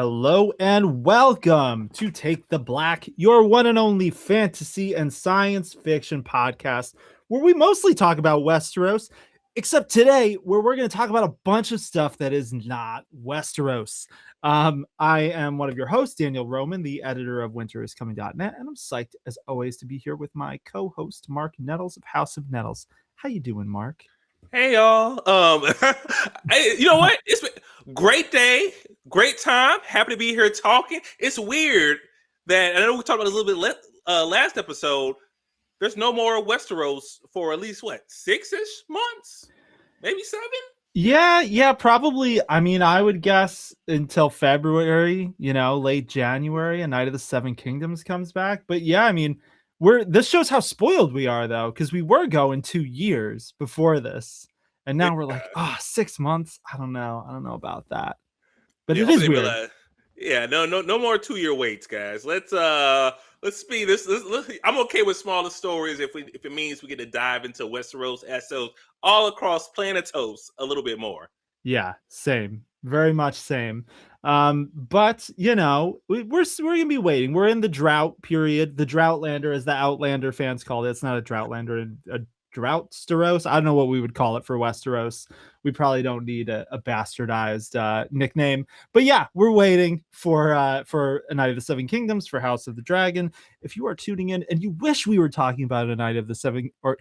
Hello and welcome to Take the Black, your one and only fantasy and science fiction podcast, where we mostly talk about Westeros, except today, where we're going to talk about a bunch of stuff that is not Westeros. I am one of your hosts, Daniel Roman, the editor of winteriscoming.net, and I'm psyched, as always, to be here with my co-host, Marq Nettles of House of Nettles. How you doing, Marq? Hey y'all. You know what? It's been a great day, great time. Happy to be here talking. It's weird that I know we talked about it a little bit last episode. There's no more Westeros for at least 6-ish months, maybe 7. Yeah, probably. I mean, I would guess until February, late January, a Night of the Seven Kingdoms comes back. But yeah, I mean, this shows how spoiled we are, though, because we were going 2 years before this, and now we're like, 6 months. I don't know about that, but it is weird. No more 2-year waits, guys. Let's speed this. I'm okay with smaller stories if it means we get to dive into Westeros Essos all across Planetos a little bit more. Yeah, same, very much same. But we're gonna be waiting. We're in the drought period. The Droughtlander, as the Outlander fans call it. It's not a Droughtlander, a Droughtsteros. I don't know what we would call it for Westeros. We probably don't need a bastardized nickname. But yeah, we're waiting for A Night of the Seven Kingdoms, for House of the Dragon. If you are tuning in and you wish we were talking about A Night of the Seven or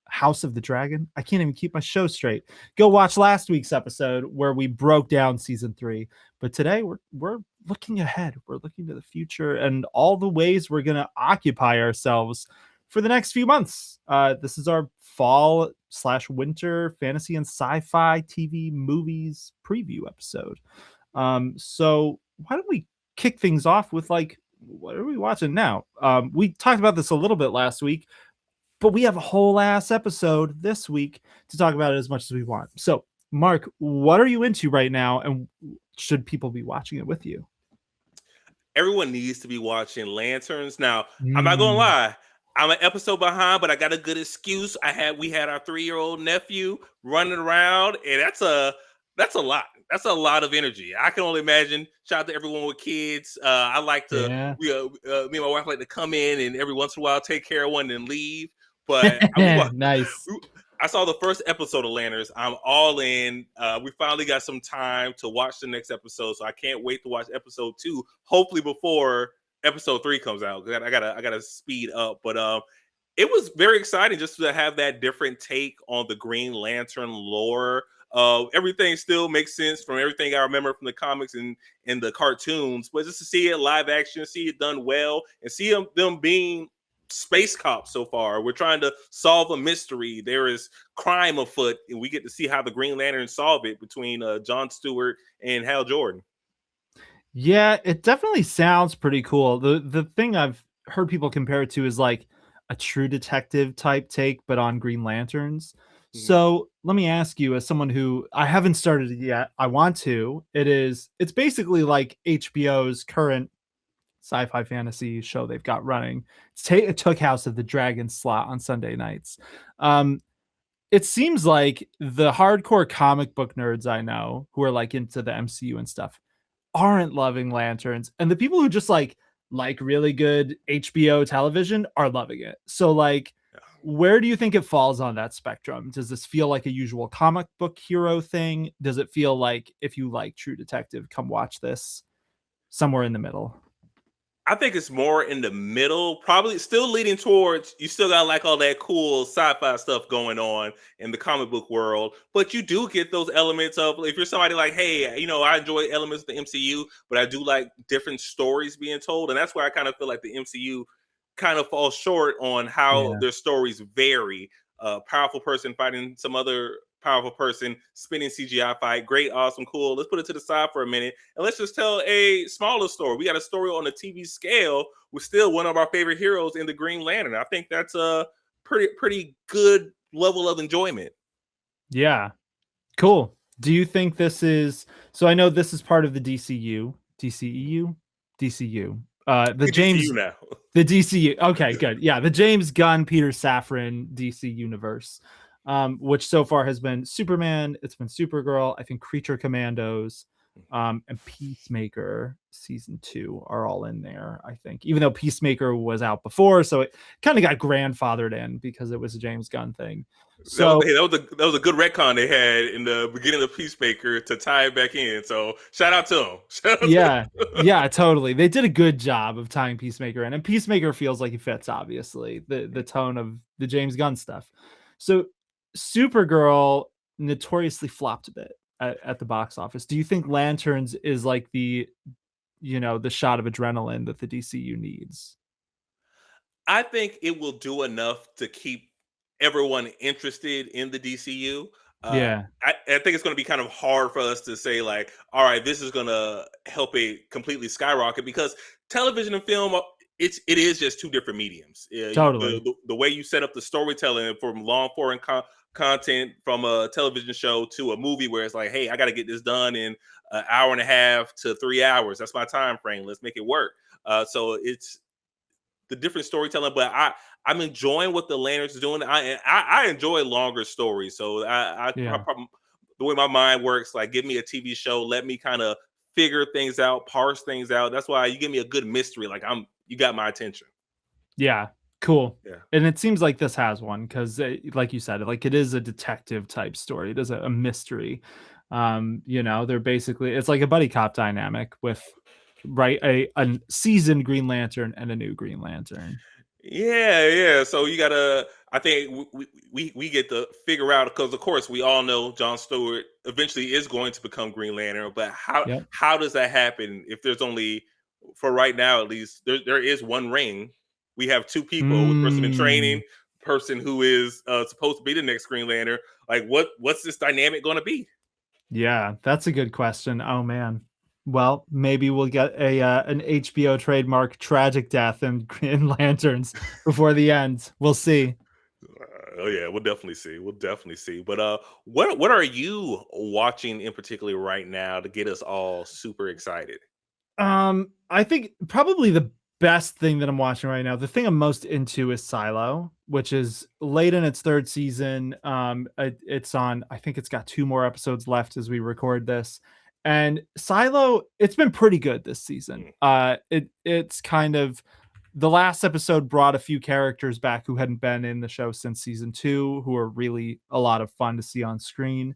House of the Dragon, I can't even keep my show straight. Go watch last week's episode where we broke down season 3. But today we're looking ahead. We're looking to the future and all the ways we're going to occupy ourselves for the next few months. This is our fall/winter fantasy and sci-fi TV movies preview episode. So why don't we kick things off with what are we watching now? We talked about this a little bit last week, but we have a whole ass episode this week to talk about it as much as we want. So, Marq, what are you into right now, and should people be watching it with you? Everyone needs to be watching Lanterns. Now, I'm not gonna lie, I'm an episode behind, but I got a good excuse. We had our 3-year-old nephew running around, and that's a lot. That's a lot of energy. I can only imagine. Shout out to everyone with kids. I like to, me and my wife like to come in and every once in a while take care of one and leave. But nice. I saw the first episode of Lanterns. I'm all in. We finally got some time to watch the next episode, so I can't wait to watch episode 2. Hopefully before episode 3 comes out. I gotta speed up. But it was very exciting just to have that different take on the Green Lantern lore. Everything still makes sense from everything I remember from the comics and the cartoons, but just to see it live action, see it done well, and see them being space cops so far. We're trying to solve a mystery. There is crime afoot, and we get to see how the Green Lantern solve it between Jon Stewart and Hal Jordan. Yeah, it definitely sounds pretty cool. The thing I've heard people compare it to is like a True Detective type take, but on Green Lanterns. Mm-hmm. So let me ask you, as someone who I haven't started it yet, I want to. It's basically like HBO's current sci-fi fantasy show they've got running. It took House of the Dragon slot on Sunday nights. It seems like the hardcore comic book nerds I know who are like into the MCU and stuff aren't loving Lanterns, and the people who just like really good HBO television are loving it. So where do you think it falls on that spectrum? Does this feel like a usual comic book hero thing? Does it feel like if you like True Detective, come watch this? Somewhere in the middle? I think it's more in the middle, probably still leading towards, you still got like all that cool sci-fi stuff going on in the comic book world, but you do get those elements of, if you're somebody like, hey, I enjoy elements of the MCU, but I do like different stories being told. And that's where I kind of feel like the MCU kind of falls short on how their stories vary. Powerful person fighting some other powerful person, spinning CGI fight, great, awesome, cool. Let's put it to the side for a minute and let's just tell a smaller story. We got a story on the TV scale with still one of our favorite heroes in the Green Lantern. I think that's a pretty good level of enjoyment. Yeah, cool. Do you think this is, so I know this is part of the DCU. The James DCU now. The DCU. Okay, good. Yeah, the James Gunn, Peter Safran DC universe. Which so far has been Superman, it's been Supergirl, I think Creature Commandos, and Peacemaker season 2 are all in there, I think. Even though Peacemaker was out before, so it kind of got grandfathered in because it was a James Gunn thing. So That was a good retcon they had in the beginning of Peacemaker to tie it back in. So shout out to them. Shout out to yeah, yeah, totally. They did a good job of tying Peacemaker in, and Peacemaker feels like it fits, obviously, the tone of the James Gunn stuff. So Supergirl notoriously flopped a bit at the box office. Do you think Lanterns is like the shot of adrenaline that the DCU needs? I think it will do enough to keep everyone interested in the DCU. Yeah, I think it's going to be kind of hard for us to say like, all right, this is going to help it completely skyrocket because television and film, it is just two different mediums. totally. The way you set up the storytelling from long form content from a television show to a movie where it's like, hey, I got to get this done in an hour and a half to 3 hours. That's my time frame. Let's make it work. So it's the different storytelling, but I'm enjoying what the Lanterns is doing. I enjoy longer stories, so Yeah. the way my mind works, like give me a TV show, let me kind of figure things out, parse things out. That's why you give me a good mystery, like you got my attention. Yeah, cool. Yeah. And it seems like this has one because, like you said, like it is a detective type story. It is a mystery. They're basically it's like a buddy cop dynamic with right a seasoned Green Lantern and a new Green Lantern. Yeah. So you gotta. I think we get to figure out because of course we all know John Stewart eventually is going to become Green Lantern, but Yep. how does that happen if there's only for right now at least there is one ring. We have two people, the person in Mm, training, person who is supposed to be the next Green Lantern. Like what's this dynamic going to be? yeah, that's a good question. Oh man. Well, maybe we'll get a an HBO trademark tragic death in Green Lanterns before the end. We'll see. Oh yeah, we'll definitely see. We'll definitely see. But what are you watching in particular right now to get us all super excited? I think probably the best thing that I'm watching right now, the thing I'm most into is Silo, which is late in its third season. It's on, I think it's got 2 more episodes left as we record this. And Silo, it's been pretty good this season. Mm. It's kind of the last episode brought a few characters back who hadn't been in the show since season 2, who are really a lot of fun to see on screen.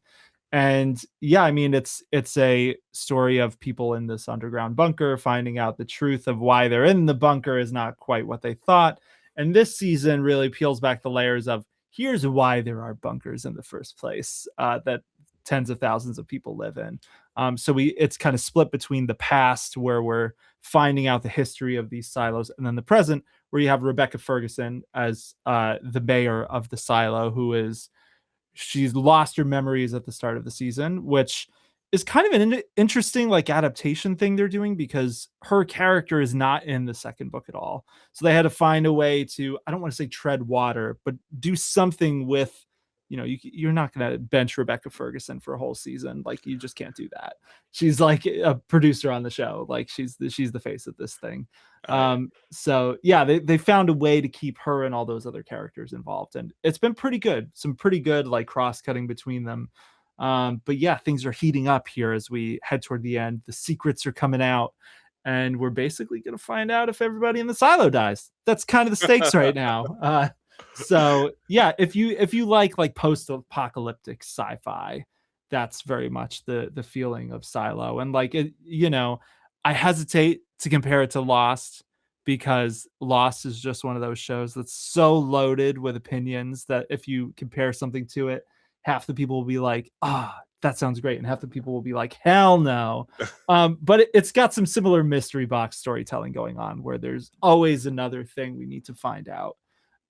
And yeah, I mean it's a story of people in this underground bunker finding out the truth of why they're in the bunker is not quite what they thought. And this season really peels back the layers of here's why there are bunkers in the first place, that tens of thousands of people live in. So it's kind of split between the past where we're finding out the history of these silos, and then the present where you have Rebecca Ferguson as the mayor of the silo, who is she's lost her memories at the start of the season, which is kind of an interesting like adaptation thing they're doing because her character is not in the second book at all. So they had to find a way to, I don't want to say tread water, but do something with, you're not going to bench Rebecca Ferguson for a whole season. Like you just can't do that. She's like a producer on the show. Like she's the face of this thing. I So yeah, they found a way to keep her and all those other characters involved, and it's been pretty good. Some pretty good like cross cutting between them. But yeah, things are heating up here as we head toward the end. The secrets are coming out, and we're basically going to find out if everybody in the silo dies. That's kind of the stakes right now. So yeah, if you like post apocalyptic sci-fi, that's very much the feeling of Silo. And like it, I hesitate to compare it to Lost because Lost is just one of those shows that's so loaded with opinions that if you compare something to it, half the people will be like, that sounds great. And half the people will be like, hell no. But it's got some similar mystery box storytelling going on where there's always another thing we need to find out.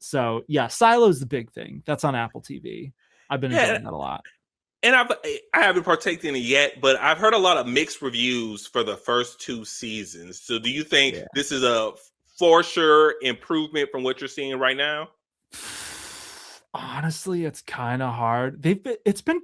So yeah, Silo's the big thing. That's on Apple TV. I've been yeah, enjoying that a lot. and I haven't partaken in it yet, but I've heard a lot of mixed reviews for the first two seasons. So do you think Yeah. this is a for sure improvement from what you're seeing right now? Honestly, it's kind of hard. It's been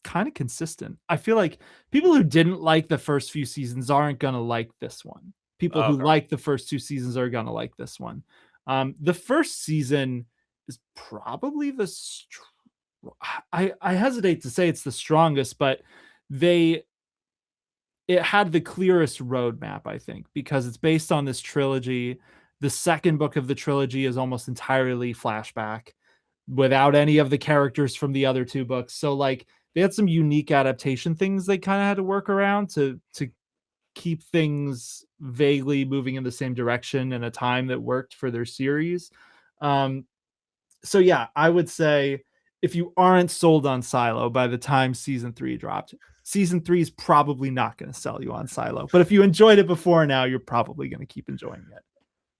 kind of consistent. I feel like people who didn't like the first few seasons aren't going to like this one. People who Okay. like the first 2 seasons are going to like this one. The first season is probably I hesitate to say it's the strongest, but they it had the clearest roadmap, I think, because it's based on this trilogy. The second book of the trilogy is almost entirely flashback without any of the characters from the other two books. So like they had some unique adaptation things they kind of had to work around to keep things vaguely moving in the same direction in a time that worked for their series. Um, so yeah, I would say if you aren't sold on Silo by the time season 3 dropped, season 3 is probably not going to sell you on Silo. But if you enjoyed it before now, you're probably going to keep enjoying it.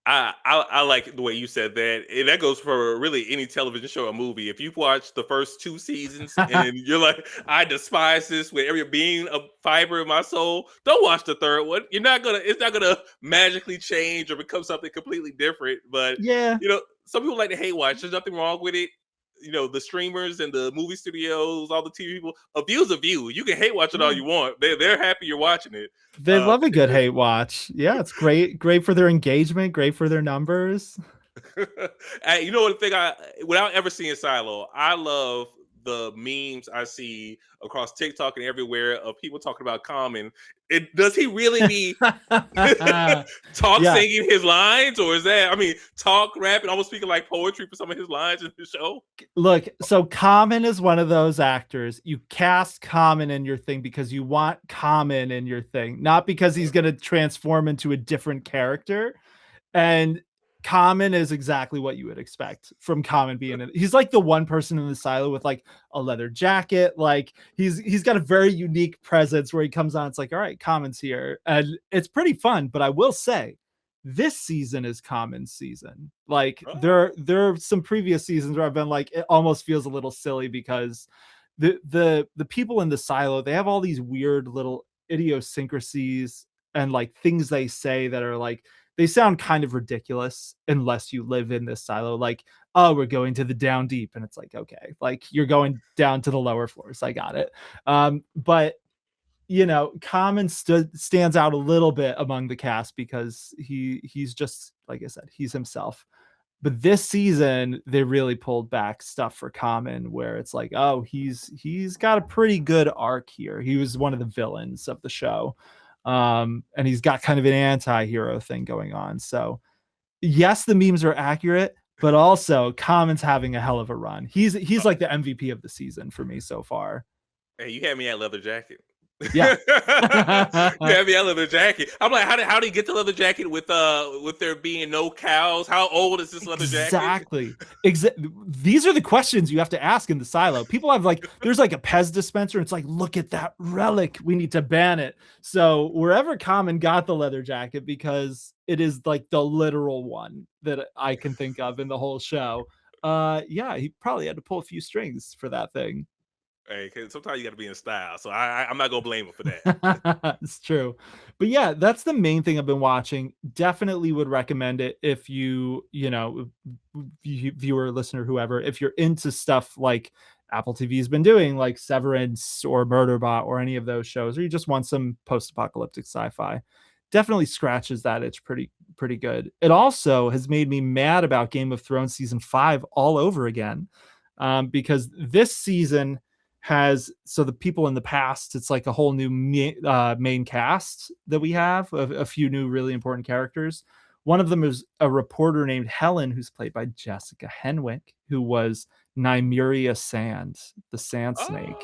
I like the way you said that. And that goes for really any television show or movie. If you've watched the first 2 seasons and you're like, I despise this with every being a fiber of my soul, don't watch the third one. It's not gonna magically change or become something completely different. But Yeah. some people like to hate watch. There's nothing wrong with it. The streamers and the movie studios, all the TV people, a view's a view. You can hate watch it all you want. They're happy you're watching it. They love a good hate watch. Yeah, it's great for their engagement, great for their numbers. You know what thing without ever seeing Silo, I love the memes I see across TikTok and everywhere of people talking about Common. Does he really be talk Yeah. singing his lines, or is that talk rapping, almost speaking like poetry for some of his lines in the show? Look, so Common is one of those actors. You cast Common in your thing because you want Common in your thing, not because he's going to transform into a different character. And Common is exactly what you would expect from Common being in. He's like the one person in the silo with like a leather jacket. Like he's got a very unique presence where he comes on. It's like, all right, Common's here, and it's pretty fun. But I will say, this season is Common's season. Like there are some previous seasons where I've been like, it almost feels a little silly because the people in the silo, they have all these weird little idiosyncrasies and like things they say that are like, they sound kind of ridiculous unless you live in this silo. Like, oh, we're going to the down deep. And it's like, okay, like you're going down to the lower floors. I got it. But Common stands out a little bit among the cast because he's just, like I said, he's himself. But this season, they really pulled back stuff for Common where it's like, oh, he's got a pretty good arc here. He was one of the villains of the show. And he's got kind of an anti-hero thing going on. So yes, the memes are accurate, but also Common's having a hell of a run. He's like the MVP of the season for me so far. Hey, you had me at leather jacket. Yeah. You had me at leather jacket. I'm like, how did he get the leather jacket with there being no cows? How old is this leather jacket? Exactly. These are the questions you have to ask in the silo. People have like, there's like a Pez dispenser. It's like, look at that relic. We need to ban it. So wherever Common got the leather jacket, because it is like the literal one that I can think of in the whole show. Yeah, he probably had to pull a few strings for that thing. Hey, cause sometimes you got to be in style, so I'm not gonna blame him for that. It's true. But yeah, that's the main thing I've been watching. Definitely would recommend it if viewer, listener, whoever, if you're into stuff like Apple TV's been doing, like Severance or Murderbot or any of those shows, or you just want some post-apocalyptic sci-fi. Definitely scratches that itch pretty good. It also has made me mad about Game of Thrones season 5 all over again, because this season so the people in the past, it's like a whole new main cast that we have, a few new really important characters. One of them is a reporter named Helen, who's played by Jessica Henwick, who was Nymeria Sand, the sand snake.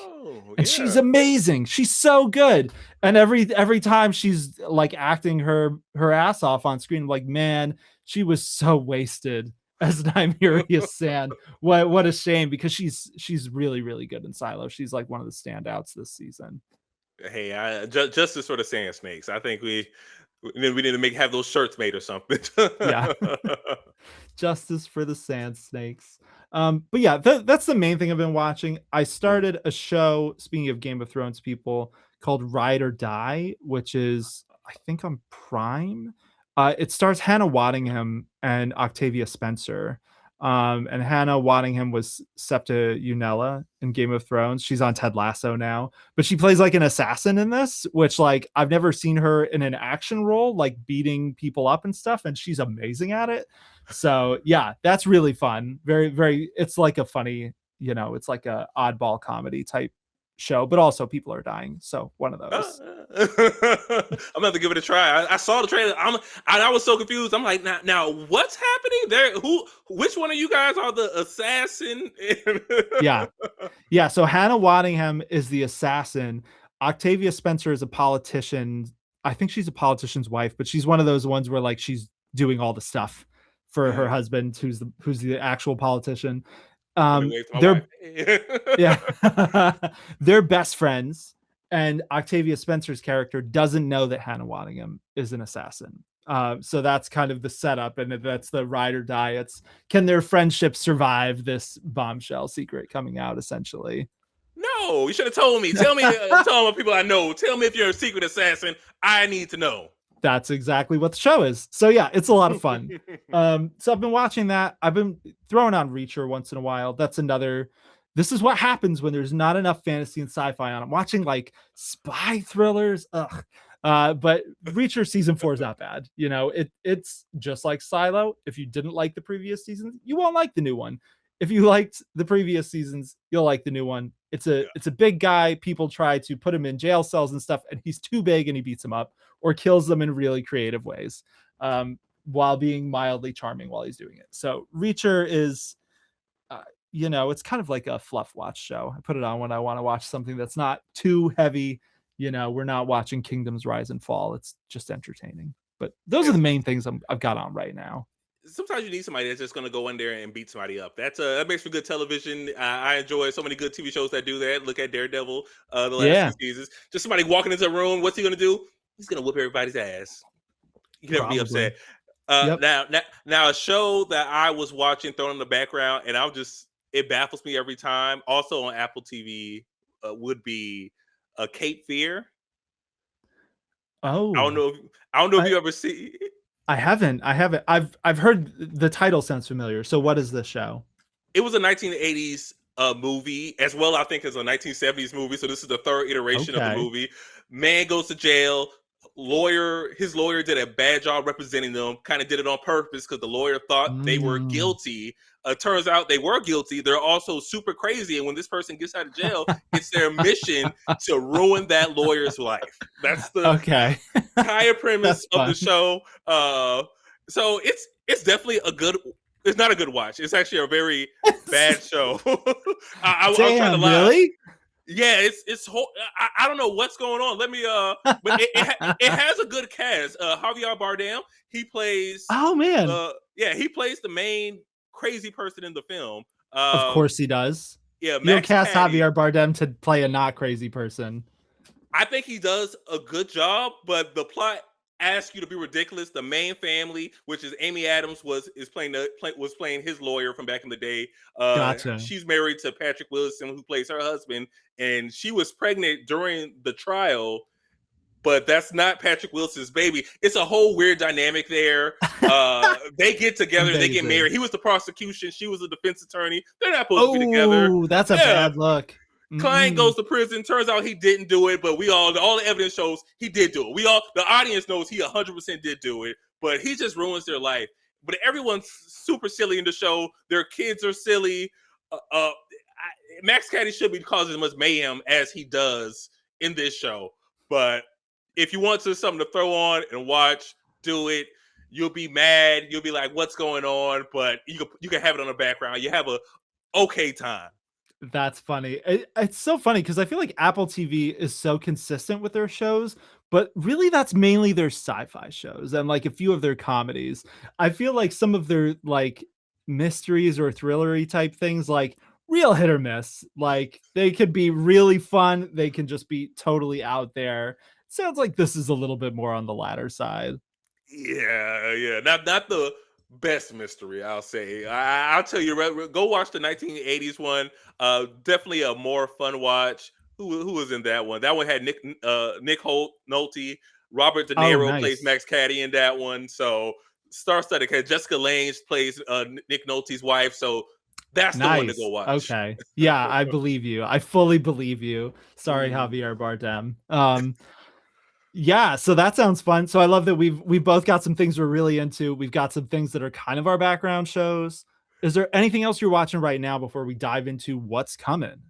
And she's amazing. She's so good. And every time she's like acting her ass off on screen, I'm like, man, she was so wasted as Nymeria Sand. What a shame, because she's really, really good in Silo. She's like one of the standouts this season. Hey, justice for the sand snakes. I think we need to have those shirts made or something. Yeah. Justice for the sand snakes. But yeah, that's the main thing I've been watching. I started a show, speaking of Game of Thrones people, called Ride or Die, which is, I think, on Prime. It stars Hannah Waddingham and Octavia Spencer. And Hannah Waddingham was Septa Unella in Game of Thrones. She's on Ted Lasso now, but she plays like an assassin in this, which like I've never seen her in an action role, like beating people up and stuff. And she's amazing at it. So yeah, that's really fun. Very, very, it's like a funny, it's like a oddball comedy type show, but also people are dying. So one of those. I'm gonna have to give it a try. I saw the trailer. I was so confused. I'm like, now what's happening there? Which one of you guys are the assassin? Yeah. Yeah. So Hannah Waddingham is the assassin. Octavia Spencer is a politician. I think she's a politician's wife, but she's one of those ones where like she's doing all the stuff for her husband, who's the actual politician. Let me wave to my They're wife. yeah, they're best friends, and Octavia Spencer's character doesn't know that Hannah Waddingham is an assassin. So that's kind of the setup, and that's the ride or die. It's can their friendship survive this bombshell secret coming out, essentially. No, you should have told me. Tell me, tell my people I know. Tell me if you're a secret assassin. I need to know. That's exactly what the show is. So yeah, it's a lot of fun. So I've been watching that. I've been throwing on Reacher once in a while. That's another. This is what happens when there's not enough fantasy and sci-fi on. I'm watching like spy thrillers. Ugh. But Reacher season 4 is not bad. You know, it's just like Silo. If you didn't like the previous season, you won't like the new one. If you liked the previous seasons, you'll like the new one. It's a big guy. People try to put him in jail cells and stuff, and he's too big and he beats them up or kills them in really creative ways, while being mildly charming while he's doing it. So Reacher is, it's kind of like a fluff watch show. I put it on when I want to watch something that's not too heavy. We're not watching Kingdoms Rise and Fall. It's just entertaining. But those are the main things I've got on right now. Sometimes you need somebody that's just going to go in there and beat somebody up. That makes for good television. I enjoy so many good TV shows that do that. Look at Daredevil, the last 2 seasons. Just somebody walking into a room. What's he going to do? He's going to whip everybody's ass. You can never be upset. Now, a show that I was watching, thrown in the background, and it baffles me every time. Also on Apple TV, would be Cape Fear. Oh, I don't know if you ever see. I haven't. I've heard the title sounds familiar. So what is this show? It was a 1980s movie, as well, I think, as a 1970s movie. So this is the third iteration of the movie. Man goes to jail. His lawyer did a bad job representing them. Kind of did it on purpose because the lawyer thought they were guilty. Turns out they were guilty. They're also super crazy, and when this person gets out of jail, it's their mission to ruin that lawyer's life. That's the entire premise of the show. So it's definitely it's not a good watch. It's actually a very bad show. I was trying to lie. Really? Yeah, it's I don't know what's going on. Let me but it has a good cast. Javier Bardem, he plays he plays the main crazy person in the film. Of course he does. Yeah, you'll cast Javier Bardem to play a not crazy person. I think he does a good job, but the plot asks you to be ridiculous. The main family, which is Amy Adams, was playing his lawyer from back in the day. Gotcha. She's married to Patrick Wilson, who plays her husband, and she was pregnant during the trial. But that's not Patrick Wilson's baby. It's a whole weird dynamic there. They get together, they get married. He was the prosecution, she was the defense attorney. They're not supposed to be together. Oh, that's a bad look. Client goes to prison. Turns out he didn't do it, but all the evidence shows he did do it. The audience knows he 100% did do it, but he just ruins their life. But everyone's super silly in the show. Their kids are silly. Max Caddy should be causing as much mayhem as he does in this show. But if you want something to throw on and watch, do it. You'll be mad. You'll be like, "What's going on?" But you can have it on the background. You have a okay time. That's funny. It's so funny because I feel like Apple TV is so consistent with their shows, but really that's mainly their sci-fi shows and like a few of their comedies. I feel like some of their like mysteries or thrillery type things, like real hit or miss. Like they could be really fun. They can just be totally out there. Sounds like this is a little bit more on the latter side. Yeah. Not the best mystery, I'll say. I'll tell you, go watch the 1980s one. Definitely a more fun watch. Who was in that one? That one had Nick Nolte. Robert De Niro plays Max Caddy in that one. So star-studded. Jessica Lange plays Nick Nolte's wife. So that's the one to go watch. Okay. Yeah, I believe you. I fully believe you. Sorry, Javier Bardem. Yeah, so that sounds fun. So I love that we've both got some things we're really into. We've got some things that are kind of our background shows. Is there anything else you're watching right now before we dive into what's coming?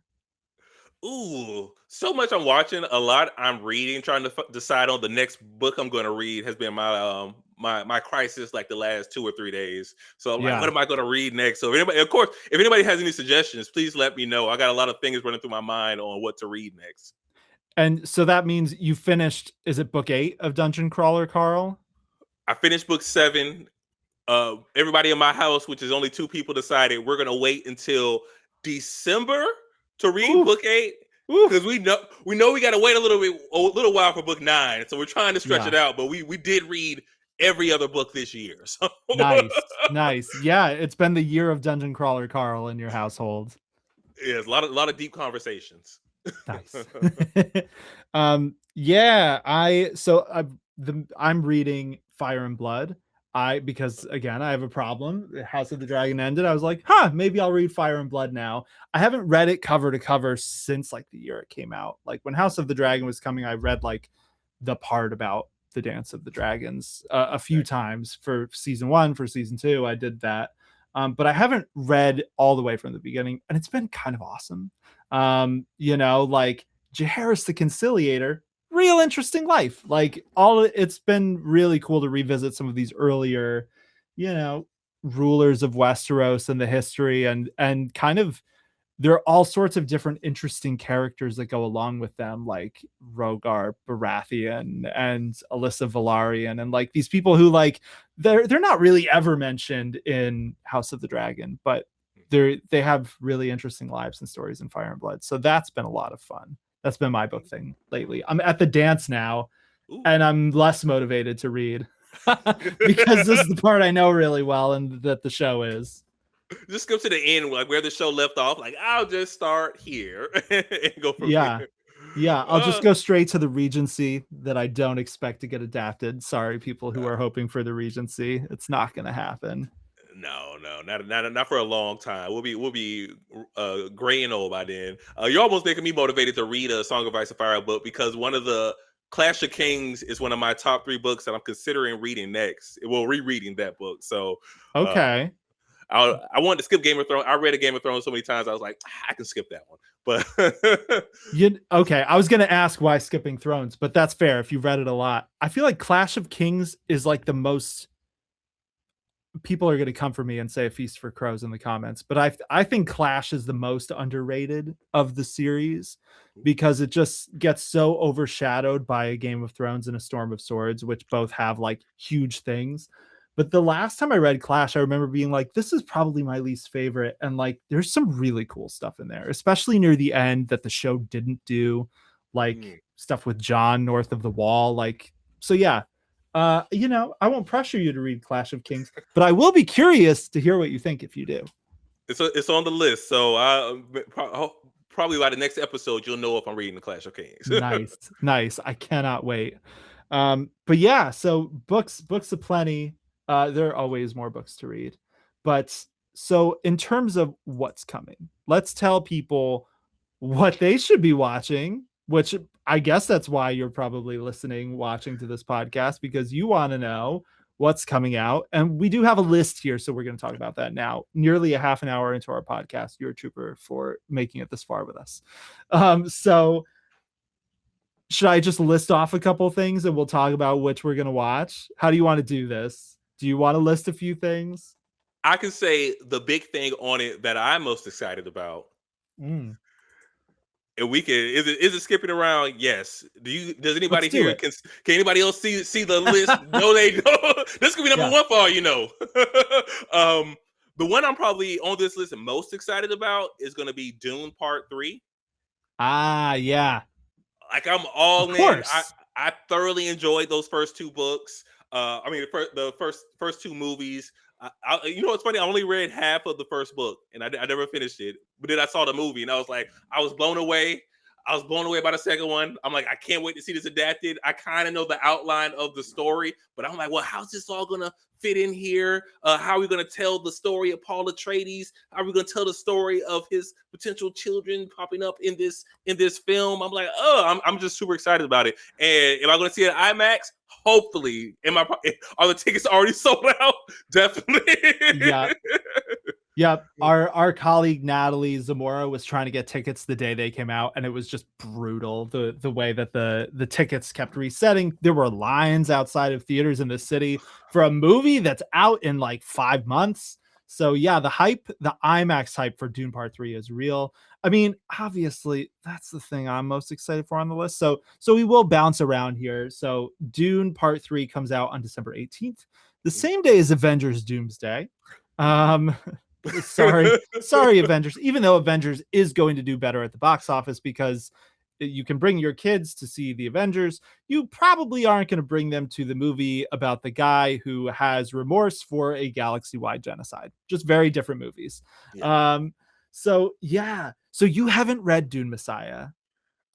Ooh, So much I'm watching, a lot I'm reading, trying to decide on the next book I'm going to read has been my crisis like the last 2 or 3 days. So I'm like, what Yeah. am I going to read next? So if anybody, of course, if anybody has any suggestions, please let me know. I got a lot of things running through my mind on what to read next. And so that means you finished, is it book 8 of Dungeon Crawler, Carl? I finished book 7. Everybody in my house, which is only 2 people, decided we're gonna wait until December to read Oof. book 8 because Oof. we know we got to wait a little while for book 9. So we're trying to stretch Yeah. it out, but we did read every other book this year. So Nice. Nice. Yeah, it's been the year of Dungeon Crawler, Carl, in your household. yeah, a lot of deep conversations. Nice. Yeah, I'm reading Fire and Blood. Because again, I have a problem. House of the Dragon ended. I was like, maybe I'll read Fire and Blood now. I haven't read it cover to cover since like the year it came out. Like when House of the Dragon was coming, I read like the part about the Dance of the Dragons a few times for season 1, for season 2. I did that. But I haven't read all the way from the beginning, and it's been kind of awesome. Like Jaehaerys the Conciliator, real interesting life. Like it's been really cool to revisit some of these earlier, rulers of Westeros and the history, and kind of there are all sorts of different interesting characters that go along with them, like Rhaegar Baratheon and Alyssa Velaryon, and like these people who like they're not really ever mentioned in House of the Dragon, but they have really interesting lives and stories in Fire and Blood. So that's been a lot of fun. That's been my book thing lately. I'm at the dance now, and I'm less motivated to read because this is the part I know really well and that the show is. Just skip to the end, like where the show left off. Like I'll just start here and go from Yeah. here. Yeah, I'll just go straight to the Regency that I don't expect to get adapted. Sorry, people who are hoping for the Regency. It's not going to happen. No, not for a long time. We'll be gray and old by then. You're almost making me motivated to read a Song of Ice and Fire book because one of the Clash of Kings is one of my top 3 books that I'm considering reading next. Well, rereading that book. So okay. I wanted to skip Game of Thrones. I read a Game of Thrones so many times. I was like, I can skip that one. But okay. I was going to ask why skipping Thrones, but that's fair if you've read it a lot. I feel like Clash of Kings is like the most. People are going to come for me and say A Feast for Crows in the comments, but I think Clash is the most underrated of the series because it just gets so overshadowed by a Game of Thrones and a Storm of Swords, which both have like huge things. But the last time I read Clash, I remember being like, this is probably my least favorite. And like, there's some really cool stuff in there, especially near the end that the show didn't do, like stuff with Jon north of the wall. Like, so yeah, I won't pressure you to read Clash of Kings, but I will be curious to hear what you think if you do. It's on the list. So probably by the next episode, you'll know if I'm reading the Clash of Kings. Nice. I cannot wait. But yeah, so books aplenty. There are always more books to read. But so in terms of what's coming, let's tell people what they should be watching, which I guess that's why you're probably watching to this podcast, because you want to know what's coming out. And we do have a list here, so we're going to talk about that now. Nearly a half an hour into our podcast. You're a trooper for making it this far with us. So should I just list off a couple things and we'll talk about which we're going to watch? How do you want to do this? Do you want to list a few things? I can say the big thing on it that I'm most excited about. And we can is it skipping around? Yes. Does anybody here can anybody else see the list? No, they don't. This could be number 1 for all you know. The one I'm probably on this list most excited about is going to be Dune Part 3. Yeah. Like I'm all in. I thoroughly enjoyed those first 2 books. The first 2 movies. You know what's funny? I only read half of the first book, and I never finished it. But then I saw the movie, and I was like, I was blown away. I was blown away by the second one. I'm like, I can't wait to see this adapted. I kind of know the outline of the story, but I'm like, well, how's this all gonna fit in here? How are we gonna tell the story of Paul Atreides? How are we gonna tell the story of his potential children popping up in this film? I'm like, I'm just super excited about it. And am I gonna see it at IMAX? Hopefully. Are the tickets already sold out? Definitely. Yeah. Yep. Our colleague Natalie Zamora was trying to get tickets the day they came out, and it was just brutal. The way that the tickets kept resetting. There were lines outside of theaters in the city for a movie that's out in like 5 months. So yeah, the hype, the IMAX hype for Dune Part 3 is real. I mean, obviously, that's the thing I'm most excited for on the list. So we will bounce around here. So Dune Part 3 comes out on December 18th, the same day as Avengers Doomsday. Um sorry Avengers, even though Avengers is going to do better at the box office because you can bring your kids to see the Avengers, you probably aren't going to bring them to the movie about the guy who has remorse for a galaxy-wide genocide. Just very different movies. Yeah. So yeah, so you haven't read Dune Messiah.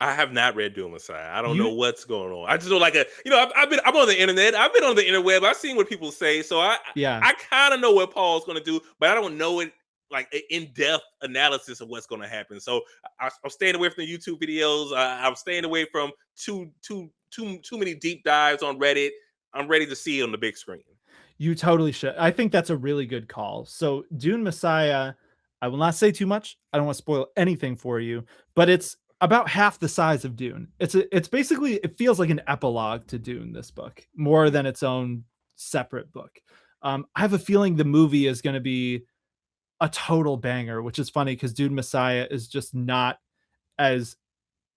I have not read Doom Messiah. I don't know You what's going on. I just know like I'm on the internet. I've been on the interweb. I've seen what people say. So Yeah, I kind of know what Paul's gonna do, but I don't know it like an in-depth analysis of what's gonna happen. So I'm staying away from the YouTube videos. I'm staying away from too many deep dives on Reddit. I'm ready to see it on the big screen. you totally should. I think that's a really good call. So Dune Messiah, I will not say too much. I don't want to spoil anything for you, but it's about half the size of Dune. It's basically, it feels like an epilogue to Dune, this book, more than its own separate book. I have a feeling the movie is going to be a total banger, which is funny because Dune Messiah is just not as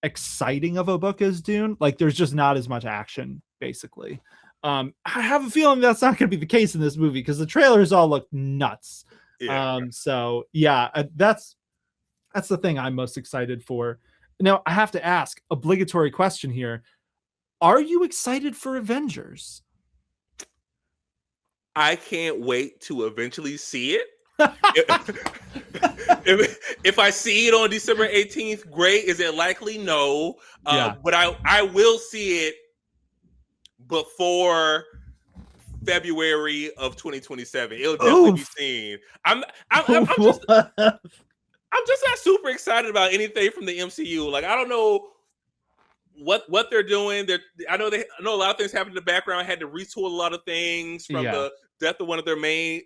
exciting of a book as Dune. Like there's just not as much action, basically. I have a feeling that's not going to be the case in this movie because the trailers all look nuts. Yeah. So yeah, that's the thing I'm most excited for. Now I have to ask, obligatory question here: are you excited for Avengers? I can't wait to eventually see it. if I see it on December 18th, great. Is it likely? No. Yeah. But I will see it before February of 2027. It'll definitely be seen. I'm just not super excited about anything from the MCU. Like I don't know what they're doing. I know a lot of things happened in the background. I had to retool a lot of things from the death of one of their main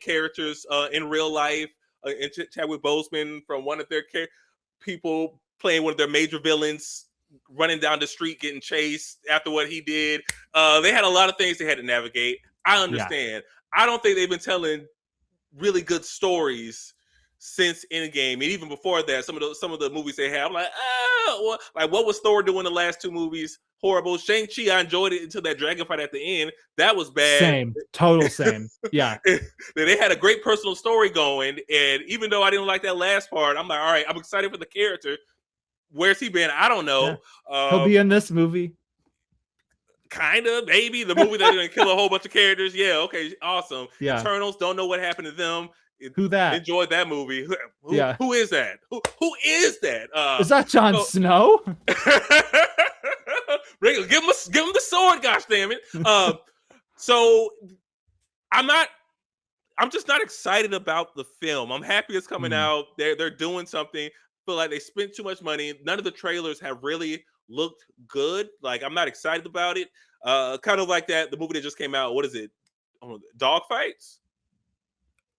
characters in real life, and Chadwick Boseman from one of their people playing one of their major villains, running down the street getting chased after what he did. They had a lot of things they had to navigate. I understand. I don't think they've been telling really good stories since Endgame, and even before that, some of the movies they have, like, like what was Thor doing the last two movies? Horrible. Shang-Chi, I enjoyed it until that dragon fight at the end. That was bad. Same, total same. Yeah. They had a great personal story going, and even though I didn't like that last part, I'm like, all right, I'm excited for the character. Where's he been? I don't know. Yeah. He'll be in this movie. Kind of, maybe the movie that's gonna kill a whole bunch of characters. Yeah, okay, awesome. Yeah. Eternals, don't know what happened to them. Who that? Enjoyed that movie. Who is that? Who is that? Is that Jon Snow? Give him the sword, gosh damn it. So I'm just not excited about the film. I'm happy it's coming out. They're doing something. Feel like they spent too much money. None of the trailers have really looked good. Like I'm not excited about it. Kind of like that. The movie that just came out. What is it? Dog fights.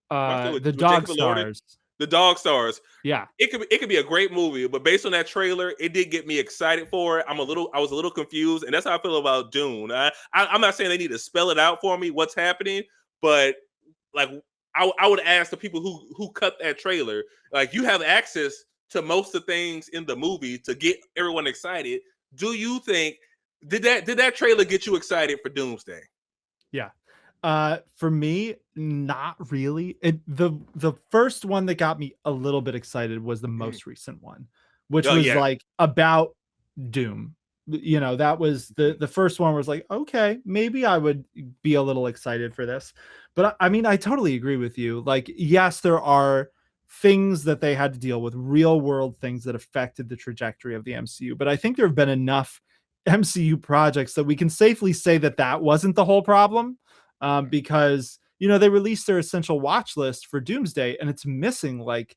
The Dog Stars. The Dog Stars. Yeah, it could be a great movie, but based on that trailer, it did get me excited for it. I was a little confused, and that's how I feel about Dune. I'm not saying they need to spell it out for me what's happening, but like I would ask the people who cut that trailer, like you have access to most of the things in the movie to get everyone excited. Do you think did that trailer get you excited for Doomsday? Yeah. For me, not really. The first one that got me a little bit excited was the most recent one, which was like about Doom. You know, that was the first one was like, okay, maybe I would be a little excited for this. But I mean, I totally agree with you. Like, yes, there are things that they had to deal with, real world things that affected the trajectory of the MCU. But I think there have been enough MCU projects that we can safely say that that wasn't the whole problem. Because you know they released their essential watch list for Doomsday, and it's missing like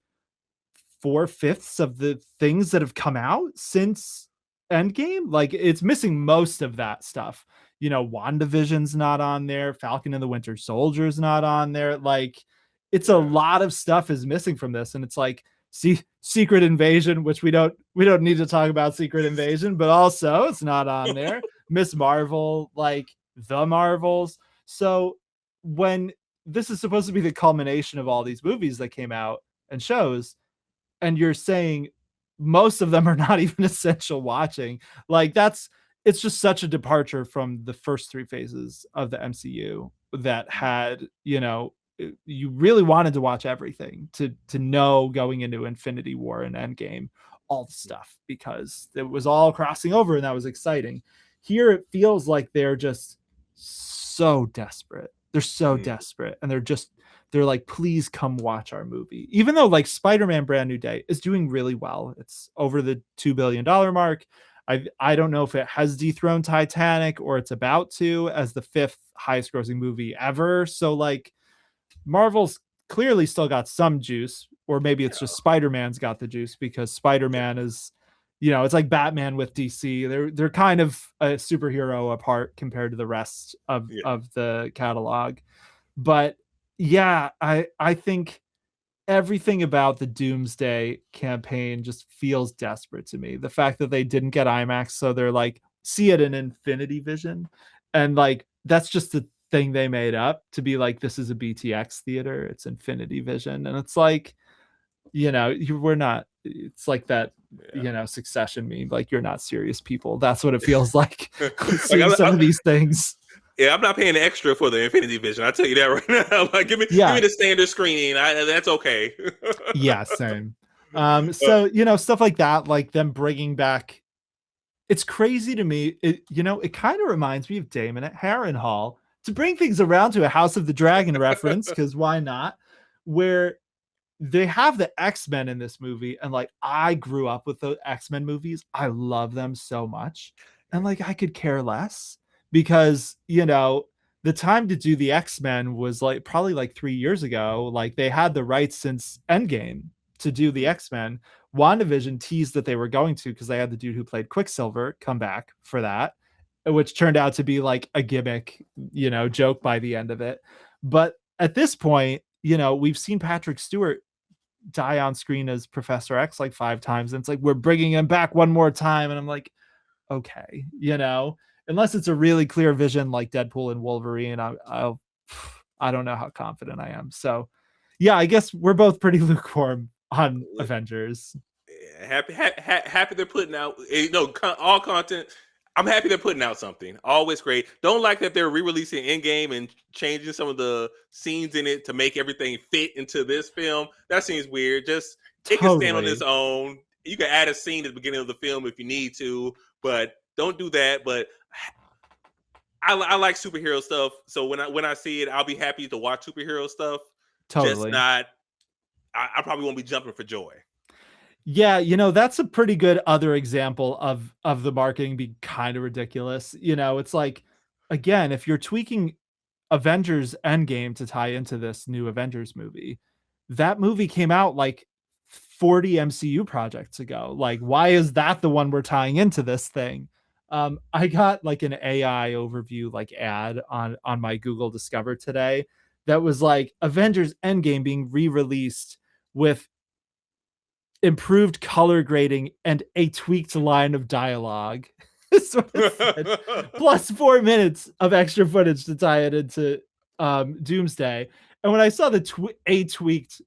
4/5 of the things that have come out since Endgame. Like it's missing most of that stuff. You know, WandaVision's not on there. Falcon and the Winter Soldier's not on there. Like it's a lot of stuff is missing from this, and it's like, see, Secret Invasion, which we don't need to talk about Secret Invasion, but also it's not on there. Miss Marvel, like the Marvels. So when this is supposed to be the culmination of all these movies that came out and shows, and you're saying most of them are not even essential watching, like it's just such a departure from the first three phases of the MCU that had, you really wanted to watch everything to know going into Infinity War and Endgame all the stuff, because it was all crossing over and that was exciting. Here it feels like they're just so desperate. They're so desperate, and they're like, please come watch our movie. Even though like Spider-Man Brand New Day is doing really well. It's over the $2 billion mark. I don't know if it has dethroned Titanic or it's about to, as the fifth highest grossing movie ever. So like Marvel's clearly still got some juice, or maybe it's just Spider-Man's got the juice, because Spider-Man is, it's like Batman with DC. They're kind of a superhero apart compared to the rest of the catalog. But yeah, I think everything about the Doomsday campaign just feels desperate to me. The fact that they didn't get IMAX, so they're like, see it in Infinity Vision, and like that's just the thing they made up to be like, this is a BTX theater, it's Infinity Vision, and it's like, we're not. It's like that, Succession meme, like, you're not serious people. That's what it feels like seeing some of these things. Yeah, I'm not paying extra for the Infinity Vision. I'll tell you that right now. Like, give me the standard screening. That's okay. Yeah, same. So stuff like that, like them bringing back. It's crazy to me. It kind of reminds me of Damon at Harrenhal, to bring things around to a House of the Dragon reference, because why not? Where they have the X-Men in this movie, and like, I grew up with the X-Men movies. I love them so much, and like, I could care less, because the time to do the X-Men was like probably like 3 years ago. Like, they had the rights since Endgame to do the X-Men. WandaVision teased that they were going to, because they had the dude who played Quicksilver come back for that, which turned out to be like a gimmick, joke by the end of it. But at this point, we've seen Patrick Stewart die on screen as Professor X like 5 times, and it's like, we're bringing him back one more time, and I'm like, okay, unless it's a really clear vision like Deadpool and Wolverine, I don't know how confident I am. So yeah, I guess we're both pretty lukewarm on Avengers. Happy they're putting out all content. I'm happy they're putting out something. Always great. Don't like that they're re-releasing Endgame and changing some of the scenes in it to make everything fit into this film. That seems weird. Just it can stand on its own. You can add a scene at the beginning of the film if you need to, but don't do that. But I like superhero stuff, so when I see it, I'll be happy to watch superhero stuff. Totally. Just not. I probably won't be jumping for joy. Yeah, that's a pretty good other example of the marketing being kind of ridiculous. It's like, again, if you're tweaking Avengers Endgame to tie into this new Avengers movie, that movie came out like 40 MCU projects ago. Like, why is that the one we're tying into this thing? I got like an AI overview like ad on my Google Discover today that was like, Avengers Endgame being re-released with improved color grading and a tweaked line of dialogue. Plus 4 minutes of extra footage to tie it into Doomsday. And when I saw the a tweaked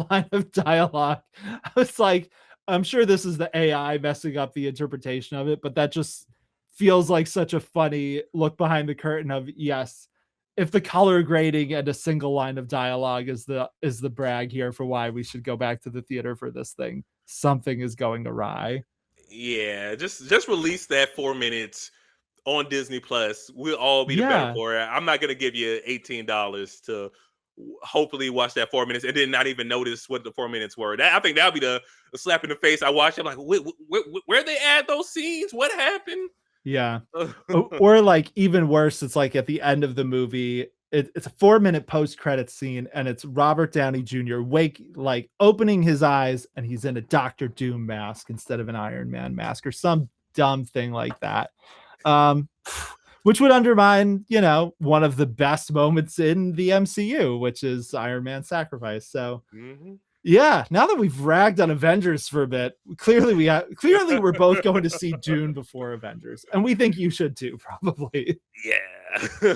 line of dialogue, I was like, I'm sure this is the AI messing up the interpretation of it, but that just feels like such a funny look behind the curtain of, yes, if the color grading and a single line of dialogue is the brag here for why we should go back to the theater for this thing, something is going awry. Yeah, just release that 4 minutes on Disney Plus. We'll all be the better for it. I'm not gonna give you $18 to hopefully watch that 4 minutes and then not even notice what the 4 minutes were. I think that'll be the slap in the face. I watched it, I'm like, where they add those scenes? What happened? Yeah. Or like, even worse, it's like at the end of the movie, it's a 4-minute post-credit scene, and it's Robert Downey Jr. like opening his eyes, and he's in a Doctor Doom mask instead of an Iron Man mask, or some dumb thing like that. which would undermine, one of the best moments in the MCU, which is Iron Man's sacrifice. So yeah, now that we've ragged on Avengers for a bit, clearly we're both going to see Dune before Avengers, and we think you should too, probably. Yeah.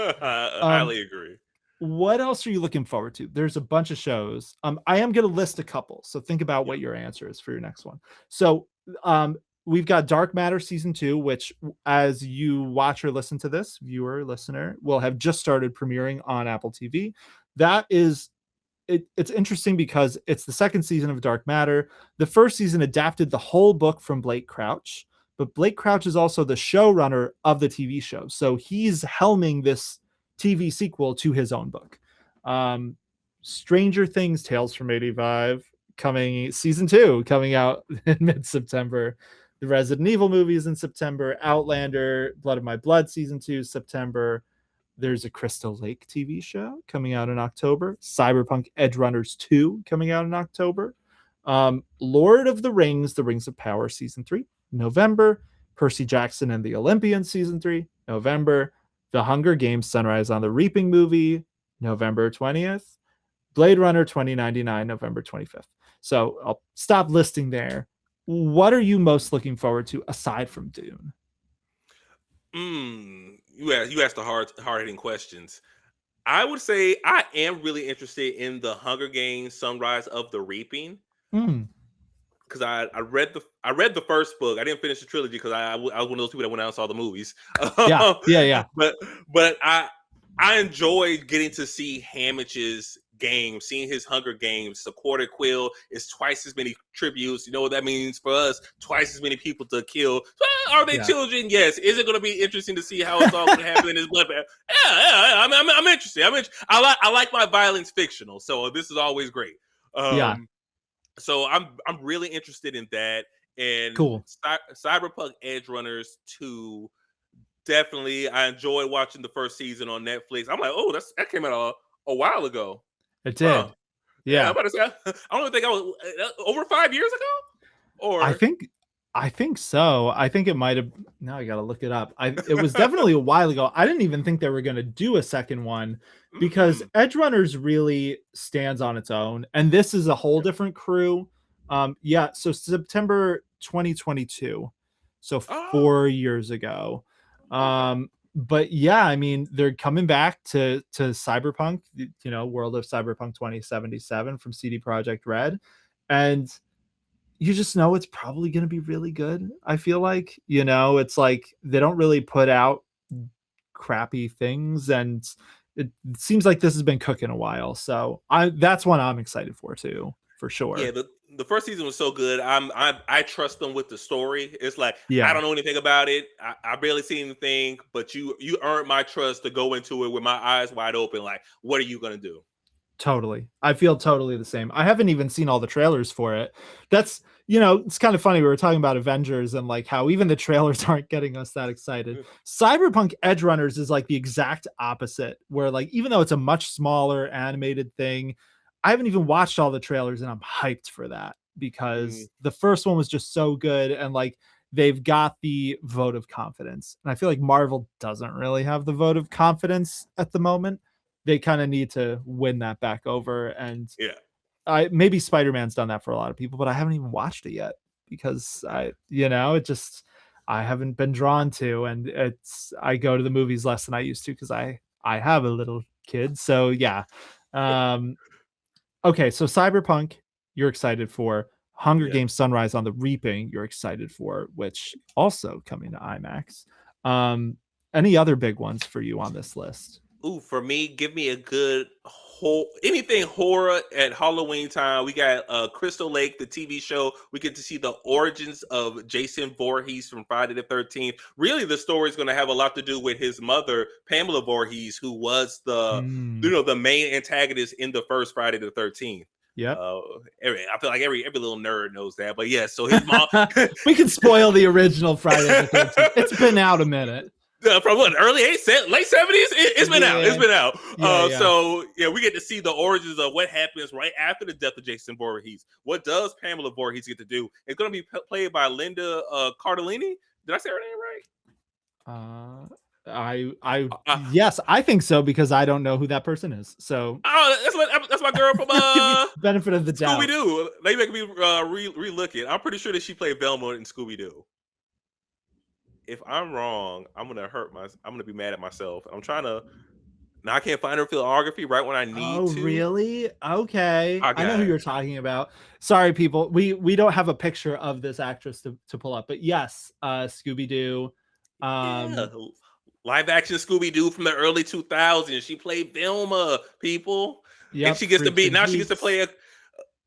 I highly agree. What else are you looking forward to? There's a bunch of shows. I am going to list a couple, so think about what your answer is for your next one. So, we've got Dark Matter season 2, which, as you watch or listen to this, viewer, listener, will have just started premiering on Apple TV. That is it's interesting because it's the second season of Dark Matter. The first season adapted the whole book from Blake Crouch, but Blake Crouch is also the showrunner of the TV show. So he's helming this TV sequel to his own book. Stranger Things Tales from 85 coming season 2 coming out in mid-September. The Resident Evil movies in September. Outlander, Blood of My Blood season 2 September. There's a Crystal Lake TV show coming out in October. Cyberpunk Edgerunners 2 coming out in October. Lord of the Rings of Power season 3 November. Percy Jackson and the Olympians season 3 November. The Hunger Games Sunrise on the Reaping movie November 20th. Blade Runner 2099 November 25th. So I'll stop listing there. What are you most looking forward to aside from Dune? You asked the hard-hitting questions. I would say I am really interested in the Hunger Games Sunrise of the Reaping. Because I read the first book. I didn't finish the trilogy because I was one of those people that went out and saw the movies. Yeah. But I enjoyed getting to see Hamish's game, seeing his Hunger Games. The quarter quill is twice as many tributes. You know what that means for us? Twice as many people to kill. Are they children? Yes. Is it going to be interesting to see how it's all going to happen in his bloodbath? Yeah. I'm interested. I like my violence fictional, so this is always great. So I'm really interested in that. And cool. Cyberpunk Edgerunners 2. Definitely, I enjoyed watching the first season on Netflix. I'm like, oh, that came out a while ago. It did. Huh. Yeah. I'm about to say, I don't think I was over 5 years ago. Or I think so. I think it might have. Now I got to look it up. It was definitely a while ago. I didn't even think they were going to do a second one because Edgerunners really stands on its own, and this is a whole different crew. So September 2022, so 4 years ago. But yeah, I mean, they're coming back to Cyberpunk, World of Cyberpunk 2077 from CD Projekt Red, and you just know it's probably going to be really good. I feel like, it's like they don't really put out crappy things, and it seems like this has been cooking a while. So that's one I'm excited for too, for sure. Yeah, the first season was so good. I trust them with the story. It's like I don't know anything about it. I barely see anything, but you earned my trust to go into it with my eyes wide open. Like, what are you gonna do? Totally. I feel totally the same. I haven't even seen all the trailers for it. That's, it's kind of funny. We were talking about Avengers and like how even the trailers aren't getting us that excited. Cyberpunk Edgerunners is like the exact opposite, where like, even though it's a much smaller animated thing, I haven't even watched all the trailers and I'm hyped for that because the first one was just so good. And like, they've got the vote of confidence. And I feel like Marvel doesn't really have the vote of confidence at the moment. They kind of need to win that back over. And maybe Spider-Man's done that for a lot of people, but I haven't even watched it yet because I haven't been drawn to, and I go to the movies less than I used to because I have a little kid. So yeah. Okay. So Cyberpunk, you're excited for. Hunger Games Sunrise on the Reaping, you're excited for, which also coming to IMAX. Any other big ones for you on this list? Ooh, for me, give me a good anything horror at Halloween time. We got Crystal Lake, the TV show. We get to see the origins of Jason Voorhees from Friday the 13th. Really, the story is going to have a lot to do with his mother, Pamela Voorhees, who was the main antagonist in the first Friday the 13th. Yeah, I feel like every little nerd knows that. But yeah, so his mom. We can spoil the original Friday the 13th. It's been out a minute. From what, late 70s? It's been out. It's been out. So we get to see the origins of what happens right after the death of Jason Voorhees. What does Pamela Voorhees get to do? It's going to be played by Linda Cardellini. Did I say her name right? Yes, I think so because I don't know who that person is. So that's my girl from give you the benefit of the Scooby doubt. Doo. They make me re-look it. I'm pretty sure that she played Velma in Scooby Doo. If I'm wrong, I'm gonna be mad at myself. I'm trying to now. I can't find her filmography right when I need Oh, to. really? Okay. I I know who got you're talking about. Sorry, people. We don't have a picture of this actress to pull up, but yes, Scooby Doo. yeah, live action Scooby Doo from the early 2000s. She played Velma, people, and Yep, she gets to Freaks be and now. She gets to Geeks.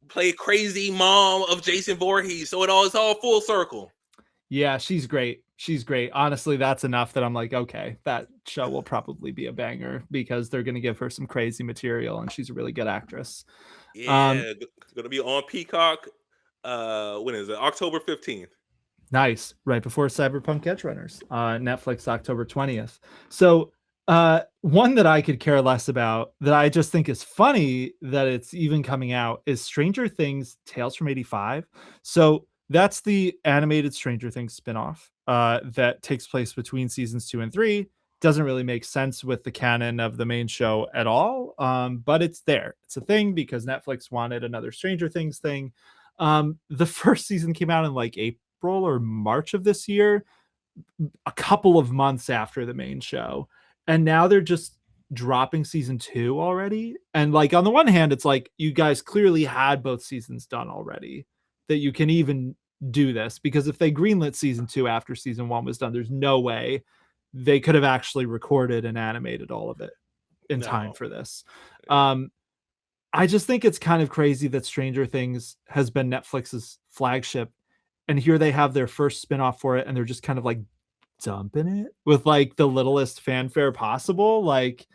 play crazy mom of Jason Voorhees. So it's all full circle. Yeah, she's great. She's great. Honestly, that's enough that I'm like, okay, that show will probably be a banger because they're going to give her some crazy material and she's a really good actress. Um, Yeah, it's gonna be on Peacock. When is it? October 15th. Nice. Right before Cyberpunk Edgerunners, Netflix October 20th. So, one that I could care less about that I just think is funny that it's even coming out is Stranger Things Tales from 85. So, that's the animated Stranger Things spinoff that takes place between seasons 2 and 3. Doesn't really make sense with the canon of the main show at all, but it's there. It's a thing because Netflix wanted another Stranger Things thing. The first season came out in like April or March of this year, a couple of months after the main show. And now they're just dropping season 2 already. And like on the one hand, it's like you guys clearly had both seasons done already, that you can even do this because if they greenlit season 2 after season 1 was done, there's no way they could have actually recorded and animated all of it in time No. for this. I just think it's kind of crazy that Stranger Things has been Netflix's flagship, and here they have their first spinoff for it, and they're just kind of like dumping it with like the littlest fanfare possible. Like,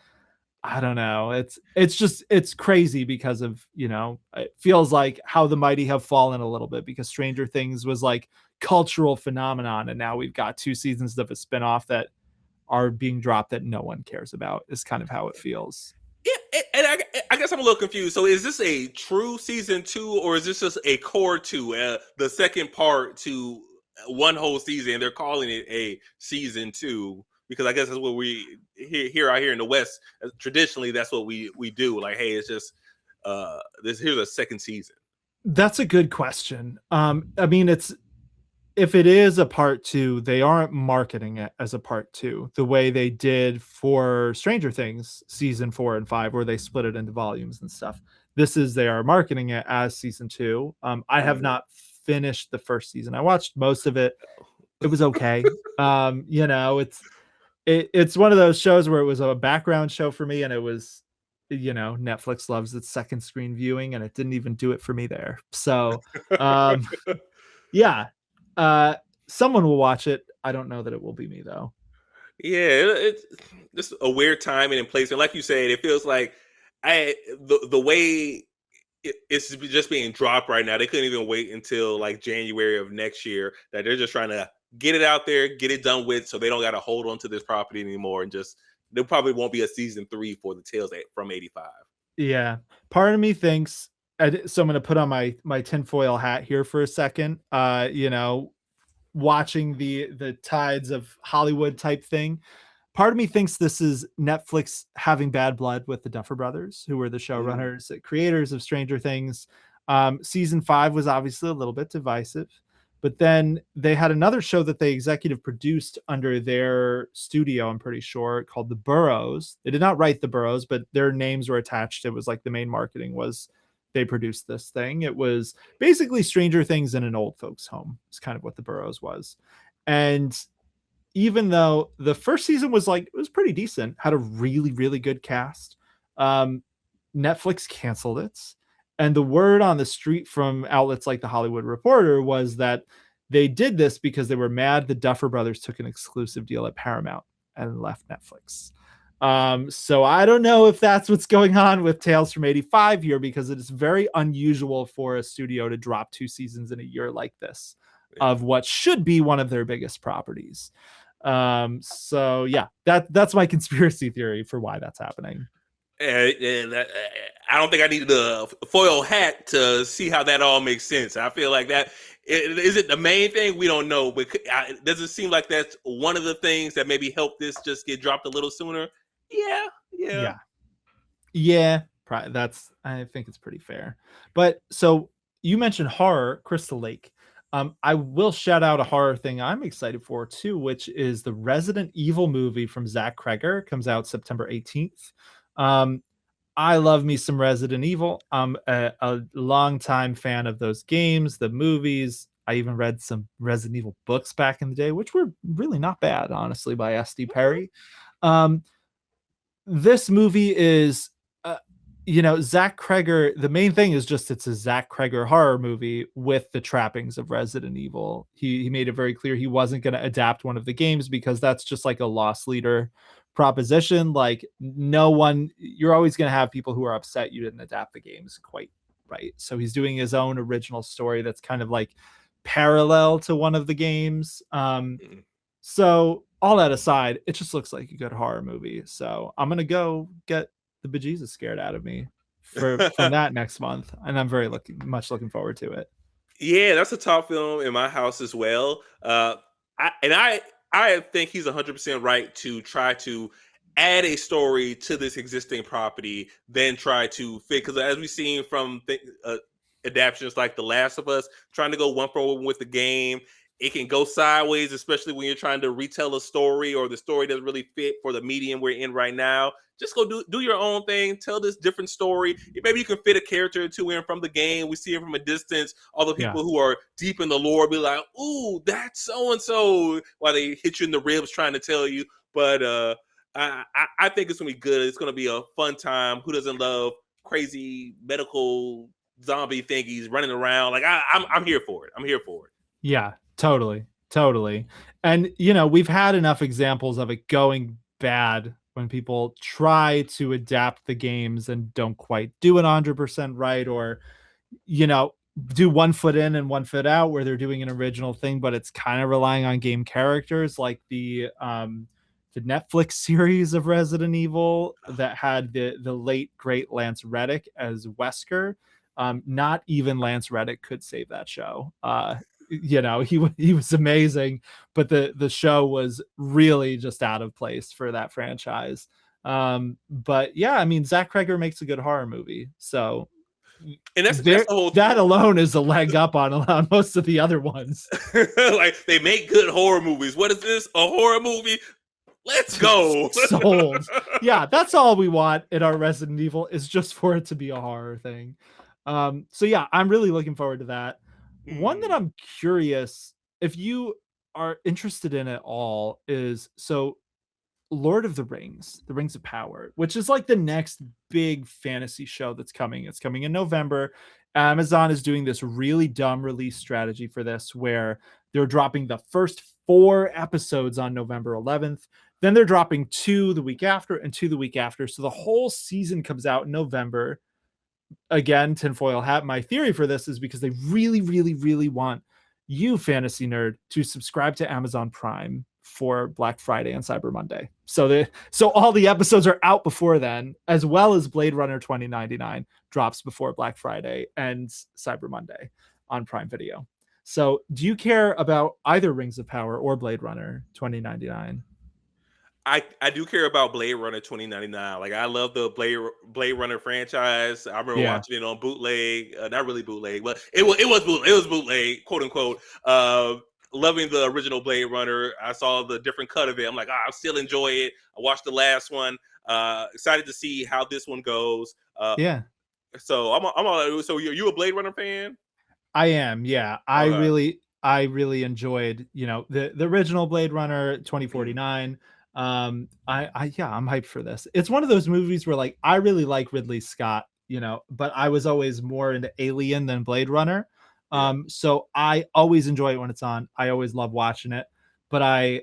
I don't know. It's crazy because of, it feels like how the mighty have fallen a little bit because Stranger Things was like cultural phenomenon, and now we've got 2 seasons of a spinoff that are being dropped that no one cares about. Is kind of how it feels. Yeah, and I guess I'm a little confused. So, is this a true season 2, or is this just a core 2, the second part to one whole season? They're calling it a season 2 because I guess that's what we here out here in the West. Traditionally, that's what we do. Like, hey, it's just here's a second season. That's a good question. I mean, it's if it is a part 2, they aren't marketing it as a part 2 the way they did for Stranger Things season 4 and 5, where they split it into volumes and stuff. They are marketing it as season 2. I have not finished the first season. I watched most of it. It was okay. It's one of those shows where it was a background show for me, and it was, Netflix loves its second screen viewing, and it didn't even do it for me there. So, um, yeah, someone will watch it. I don't know that it will be me though. Yeah, it's just a weird timing and place, and like you said, it feels like the way it's just being dropped right now. They couldn't even wait until like January of next year. That they're just trying to get it out there, get it done with, so they don't got to hold on to this property anymore, and just there probably won't be a season 3 for the Tales from '85. Yeah, part of me thinks. So I'm going to put on my tinfoil hat here for a second. Watching the tides of Hollywood type thing. Part of me thinks this is Netflix having bad blood with the Duffer Brothers, who were the showrunners, creators of Stranger Things. Season 5 was obviously a little bit divisive, but then they had another show that they executive produced under their studio, I'm pretty sure, called The Burrows. They did not write The Burrows, but their names were attached. It was like the main marketing was they produced this thing. It was basically Stranger Things in an old folks' home. It's kind of what The Burrows was. And even though the first season was like, it was pretty decent, had a really, really good cast, um, Netflix canceled it. And the word on the street from outlets like the Hollywood Reporter was that they did this because they were mad the Duffer Brothers took an exclusive deal at Paramount and left Netflix. So I don't know if that's what's going on with Tales from 85 here, because it is very unusual for a studio to drop 2 seasons in a year like this of what should be one of their biggest properties. So yeah, that's my conspiracy theory for why that's happening. I don't think I needed a foil hat to see how that all makes sense. I feel like that is it the main thing, we don't know, but does it seem like that's one of the things that maybe helped this just get dropped a little sooner? Yeah, yeah. Yeah. Yeah, that's I think it's pretty fair. But so you mentioned horror, Crystal Lake. I will shout out a horror thing I'm excited for too, which is the Resident Evil movie from Zach Kreger. Comes out September 18th. I love me some Resident Evil. I'm a longtime fan of those games, the movies. I even read some Resident Evil books back in the day, which were really not bad, honestly, by S.D. Perry. Um, this movie is Zach Kreger, the main thing is just it's a Zach Kreger horror movie with the trappings of Resident Evil. He made it very clear he wasn't going to adapt one of the games because that's just like a loss leader proposition. Like no one, you're always going to have people who are upset you didn't adapt the games quite right. So he's doing his own original story that's kind of like parallel to one of the games. So all that aside, it just looks like a good horror movie. So I'm gonna go get the bejesus scared out of me from that next month, and I'm very looking forward to it. Yeah, that's a top film in my house as well. I think he's 100% right to try to add a story to this existing property, then try to fit. Because as we've seen from adaptations like The Last of Us, trying to go one for one with the game, it can go sideways, especially when you're trying to retell a story or the story doesn't really fit for the medium we're in right now. Just go do your own thing, tell this different story. Maybe you can fit a character or two in from the game. We see it from a distance. All the people who are deep in the lore be like, ooh, that's so-and-so, while they hit you in the ribs trying to tell you. But I think it's going to be good. It's going to be a fun time. Who doesn't love crazy medical zombie thingies running around? Like, I'm here for it. I'm here for it. Yeah, totally. And we've had enough examples of it going bad when people try to adapt the games and don't quite do it 100% right, or do 1 foot in and 1 foot out where they're doing an original thing, but it's kind of relying on game characters, like the Netflix series of Resident Evil that had the late great Lance Reddick as Wesker. Not even Lance Reddick could save that show. He was amazing, but the show was really just out of place for that franchise. But yeah, I mean, Zach Kreger makes a good horror movie, so and that's the whole that alone is a leg up on most of the other ones. Like, they make good horror movies. What is this? A horror movie? Let's go. Sold. Yeah, that's all we want in our Resident Evil, is just for it to be a horror thing. So yeah, I'm really looking forward to that. One that I'm curious if you are interested in at all is Lord of the Rings of Power, which is like the next big fantasy show that's coming. It's coming in November. Amazon is doing this really dumb release strategy for this, where they're dropping the first 4 episodes on November 11th. Then they're dropping 2 the week after and 2 the week after. So the whole season comes out in November. Again, tinfoil hat. My theory for this is because they really, really, really want you, fantasy nerd, to subscribe to Amazon Prime for Black Friday and Cyber Monday. So all the episodes are out before then, as well as Blade Runner 2099 drops before Black Friday and Cyber Monday on Prime Video. So do you care about either Rings of Power or Blade Runner 2099? I do care about Blade Runner 2099. Like, I love the Blade Runner franchise. I remember watching it on bootleg, not really bootleg, but it was bootleg, quote unquote. Loving the original Blade Runner. I saw the different cut of it. I'm like, I still enjoy it. I watched the last one. Excited to see how this one goes. So I'm all. So you a Blade Runner fan? I am. Yeah, I really enjoyed the original Blade Runner 2049. I'm hyped for this. It's one of those movies where, like, I really like Ridley Scott, but I was always more into Alien than Blade Runner. So I always enjoy it when it's on. I always love watching it, but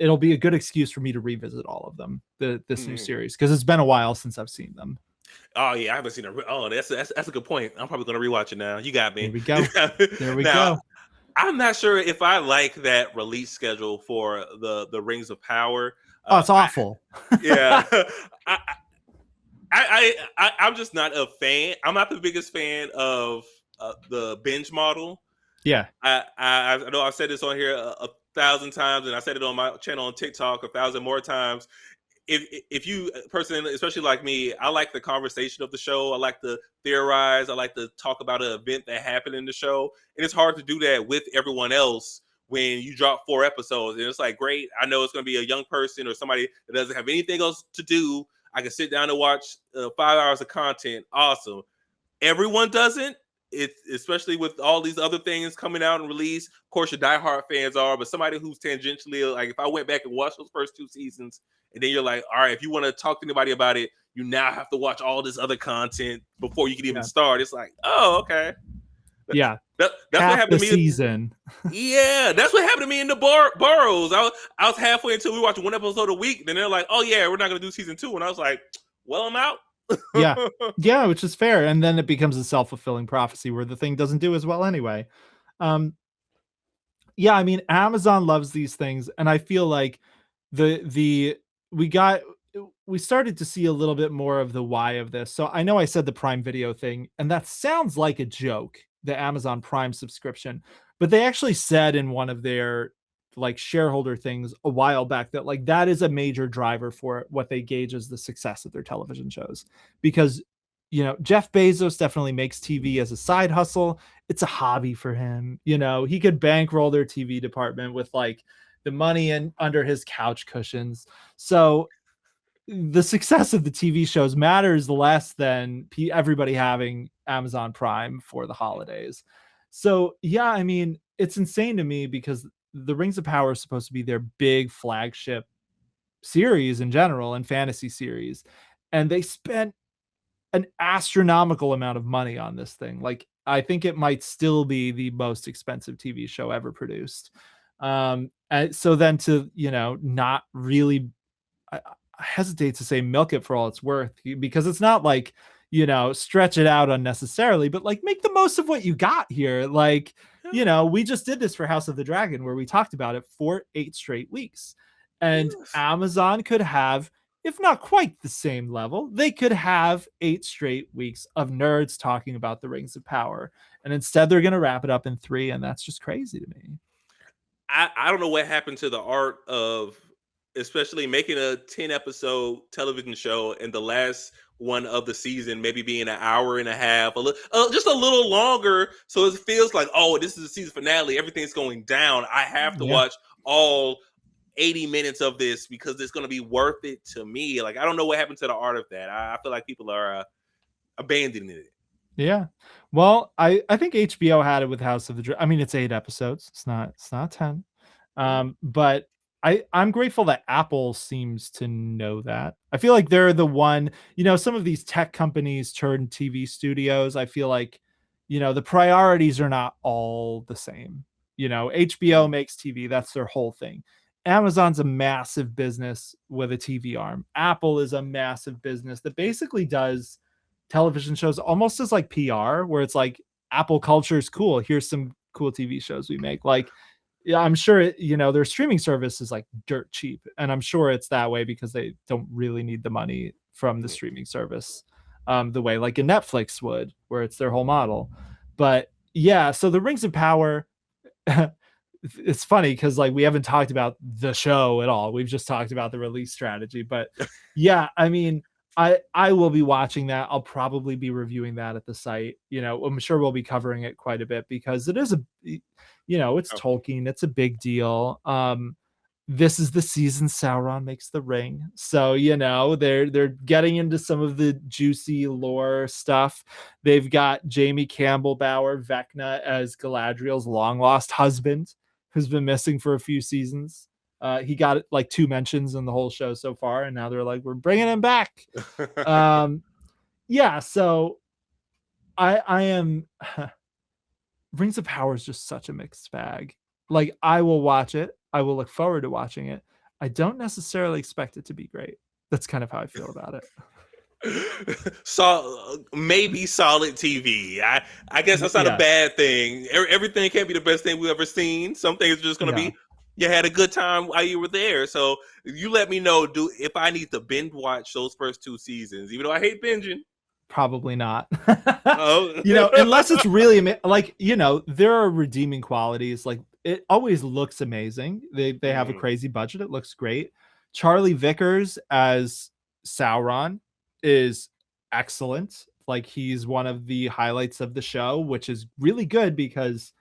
it'll be a good excuse for me to revisit all of them, this new series, because it's been a while since I've seen them. Oh yeah, I haven't seen it. Oh, that's a good point. I'm probably gonna rewatch it now. You got me. There we go. There we go. I'm not sure if I like that release schedule for the Rings of Power. Oh, it's awful. Yeah. I'm just not a fan. I'm not the biggest fan of the binge model. Yeah. I know I've said this on here a thousand times, and I said it on my channel on TikTok a thousand more times. If you person, especially like me, I like the conversation of the show. I like to theorize. I like to talk about an event that happened in the show, and it's hard to do that with everyone else when you drop 4 episodes. And it's like, great, I know it's going to be a young person or somebody that doesn't have anything else to do. I can sit down and watch 5 hours of content. Awesome. Everyone doesn't. It's especially with all these other things coming out and release. Of course, your diehard fans are, but somebody who's tangentially, like if I went back and watched those first 2 seasons, and then you're like, all right, if you want to talk to anybody about it, you now have to watch all this other content before you can even start. It's like, oh, okay. Yeah. That's what happened to me. Season. Yeah, that's what happened to me in the boroughs. I was halfway until we watched 1 episode a week. Then they're like, oh yeah, we're not gonna do season 2. And I was like, well, I'm out. Yeah, which is fair. And then it becomes a self-fulfilling prophecy where the thing doesn't do as well anyway. Yeah, I mean, Amazon loves these things, and I feel like we started to see a little bit more of the why of this. So I know I said the Prime Video thing, and that sounds like a joke, the Amazon Prime subscription, but they actually said in one of their like shareholder things a while back that like that is a major driver for what they gauge as the success of their television shows, because Jeff Bezos definitely makes TV as a side hustle. It's a hobby for him. He could bankroll their TV department with like the money and under his couch cushions. So the success of the TV shows matters less than everybody having Amazon Prime for the holidays. So yeah, I mean, it's insane to me because the Rings of Power is supposed to be their big flagship series in general and fantasy series. And they spent an astronomical amount of money on this thing. Like, I think it might still be the most expensive TV show ever produced. And so then to, not really, I hesitate to say milk it for all it's worth, because it's not like, stretch it out unnecessarily, but like make the most of what you got here. Like, we just did this for House of the Dragon where we talked about it for 8 straight weeks. And Amazon could have, if not quite the same level, they could have 8 straight weeks of nerds talking about the Rings of Power. And instead they're going to wrap it up in 3. And that's just crazy to me. I don't know what happened to the art of especially making a 10 episode television show and the last one of the season maybe being an hour and a half, just a little longer, so it feels like, oh, this is the season finale, everything's going down, I have to watch all 80 minutes of this because it's going to be worth it to me. Like, I don't know what happened to the art of that. I feel like people are abandoning it. Yeah. Well, I think HBO had it with House of the Dragon. I mean, it's 8 episodes. It's not 10. But I'm grateful that Apple seems to know that. I feel like they're the one, some of these tech companies turn TV studios. I feel like, the priorities are not all the same. HBO makes TV. That's their whole thing. Amazon's a massive business with a TV arm. Apple is a massive business that basically does television shows almost as like PR, where it's like, Apple culture is cool. Here's some cool TV shows we make. Like, yeah, I'm sure, their streaming service is like dirt cheap. And I'm sure it's that way because they don't really need the money from the streaming service the way like a Netflix would, where it's their whole model. But yeah, so the Rings of Power, it's funny because like we haven't talked about the show at all. We've just talked about the release strategy. But yeah, I mean, I will be watching that. I'll probably be reviewing that at the site. I'm sure we'll be covering it quite a bit because it is it's Tolkien. It's a big deal. This is the season Sauron makes the ring. So, they're getting into some of the juicy lore stuff. They've got Jamie Campbell Bower, Vecna, as Galadriel's long lost husband, who's been missing for a few seasons. He got like 2 mentions in the whole show so far, and now they're like, we're bringing him back. Yeah, so I am Rings of Power is just such a mixed bag. Like, I will watch it. I will look forward to watching it. I don't necessarily expect it to be great. That's kind of how I feel about it. So maybe solid TV. I guess that's not a bad thing. Everything can't be the best thing we've ever seen. Some things are just going to be you had a good time while you were there. So you let me know if I need to binge watch those first 2 seasons, even though I hate binging. Probably not. Oh, Unless it's really like, there are redeeming qualities. Like, it always looks amazing. They have a crazy budget. It looks great. Charlie Vickers as Sauron is excellent. Like, he's one of the highlights of the show, which is really good because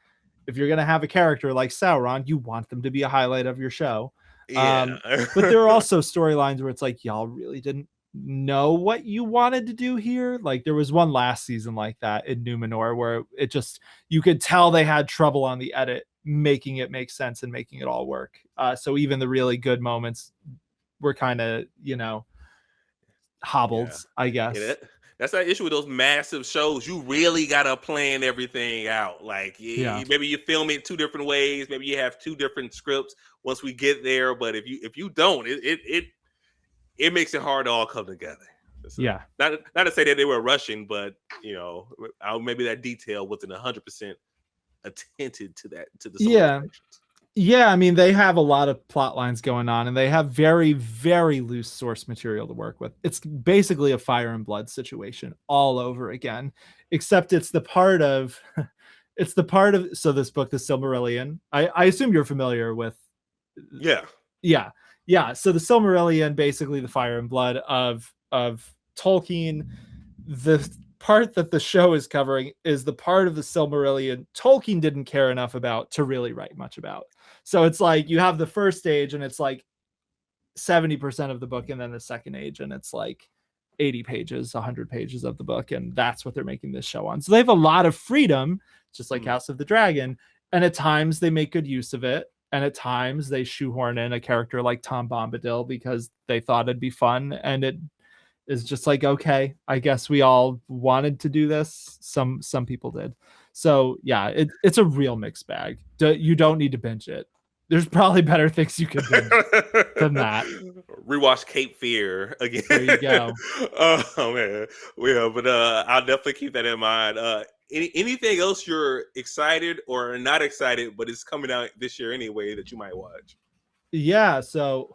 if you're going to have a character like Sauron, you want them to be a highlight of your show. yeah. But there are also storylines where it's like, y'all really didn't know what you wanted to do here. Like, there was one last season like that in Numenor where it just, you could tell they had trouble on the edit making it make sense and making it all work. So even the really good moments were kind of, hobbled, Yeah. I guess. Yeah, that's that issue with those massive shows. You really gotta plan everything out. Like, Yeah. maybe you film it 2 different ways. Maybe you have 2 different scripts once we get there. But if you don't, it makes it hard to all come together. So, Yeah. Not to say that they were rushing, but maybe that detail wasn't 100% attended to the Yeah. sections. Yeah, I mean, they have a lot of plot lines going on, and they have very, very loose source material to work with. It's basically a Fire and Blood situation all over again, except it's the part of so this book, The Silmarillion. I assume you're familiar with. Yeah. So the Silmarillion, basically the Fire and Blood of Tolkien. The part that the show is covering is the part of the Silmarillion Tolkien didn't care enough about to really write much about. So it's like you have the first age and it's like 70% of the book, and then the second age and it's like 80 pages, 100 pages of the book, and that's what they're making this show on. So they have a lot of freedom, just like House of the Dragon, and at times they make good use of it, and at times they shoehorn in a character like Tom Bombadil because they thought it'd be fun, and it is just like, okay, I guess we all wanted to do this. Some people did. So yeah, it's a real mixed bag. You don't need to binge it. There's probably better things you could binge than that. Rewatch Cape Fear again. There you go. Oh man, yeah, but I'll definitely keep that in mind. Anything else you're excited or not excited, but it's coming out this year anyway that you might watch? Yeah, so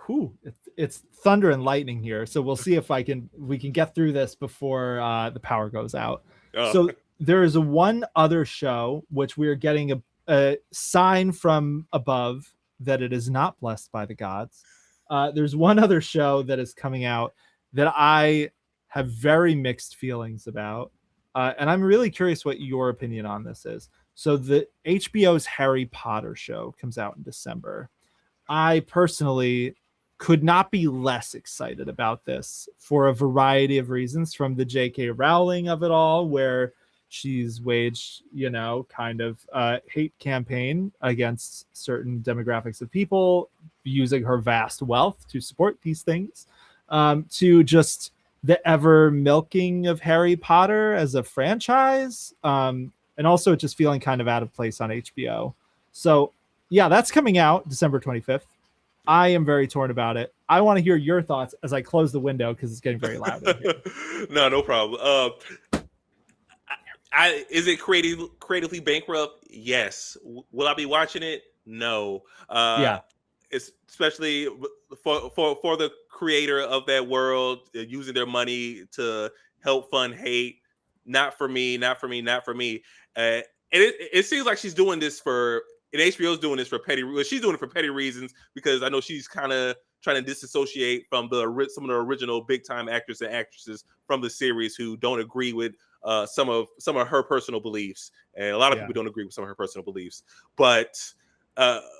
it's thunder and lightning here. So we'll see if we can get through this before the power goes out. Oh. So there is one other show which we are getting a sign from above that it is not blessed by the gods. There's one other show that is coming out that I have very mixed feelings about. And I'm really curious what your opinion on this is. So the HBO's Harry Potter show comes out in December. I personally could not be less excited about this for a variety of reasons, from the J.K. Rowling of it all, where she's waged, kind of hate campaign against certain demographics of people using her vast wealth to support these things, to just the ever milking of Harry Potter as a franchise, and also just feeling kind of out of place on HBO. So yeah, that's coming out December 25th. I am very torn about it. I want to hear your thoughts as I close the window because it's getting very loud in here. No problem. Is it creatively bankrupt? Yes. Will I be watching it? No. Yeah. It's especially for the creator of that world, using their money to help fund hate. Not for me. Not for me. Not for me. And it seems like she's doing this and HBO's doing this for petty. Well, she's doing it for petty reasons because I know she's kind of trying to disassociate from some of the original big time actors and actresses from the series who don't agree with some of her personal beliefs, and a lot of people don't agree with some of her personal beliefs. But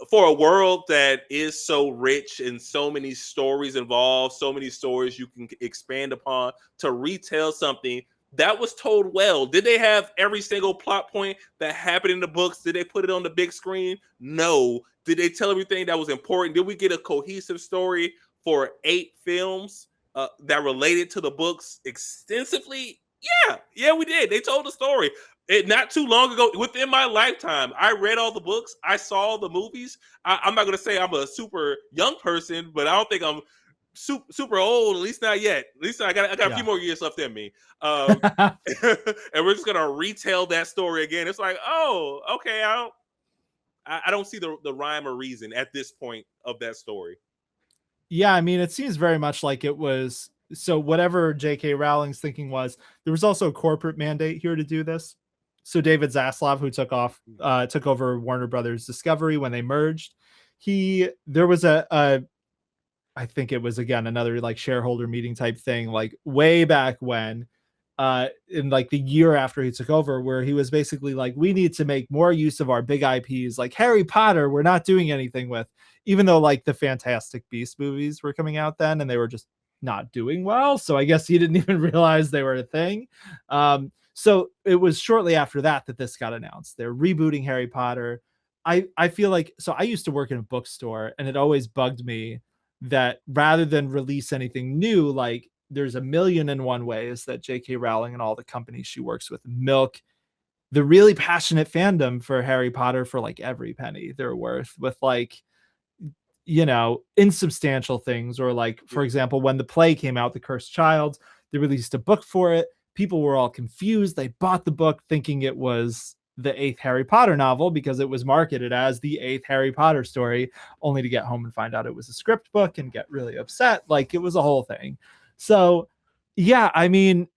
for a world that is so rich and so many stories involved, so many stories you can expand upon to retell something that was told well. Did they have every single plot point that happened in the books? Did they put it on the big screen? No. Did they tell everything that was important? Did we get a cohesive story for 8 films that related to the books extensively? Yeah, we did. They told the story. Not too long ago, within my lifetime, I read all the books. I saw the movies. I'm not going to say I'm a super young person, but I don't think I'm super old, at least not yet. At least I got a few more years left in me. And we're just gonna retell that story again. It's like, oh, okay, I don't see the rhyme or reason at this point of that story. Yeah, I mean, it seems very much like it was. So whatever J.K. Rowling's thinking was, there was also a corporate mandate here to do this. So David Zaslav, who took over Warner Brothers Discovery when they merged, there was a I think it was again another like shareholder meeting type thing, like way back when, in like the year after he took over, where he was basically like, we need to make more use of our big IPs, like Harry Potter. We're not doing anything with, even though like the Fantastic Beast movies were coming out then, and they were just not doing well. So I guess he didn't even realize they were a thing. So it was shortly after that that this got announced. They're rebooting Harry Potter. I feel like, so I used to work in a bookstore, and it always bugged me that rather than release anything new, like there's a million and one ways that J.K. Rowling and all the companies she works with milk the really passionate fandom for Harry Potter for like every penny they're worth, with like, insubstantial things. Or like, for example, when the play came out, The Cursed Child, they released a book for it. People were all confused. They bought the book thinking it was the eighth Harry Potter novel because it was marketed as the eighth Harry Potter story, only to get home and find out it was a script book and get really upset. Like, it was a whole thing. So yeah, I mean,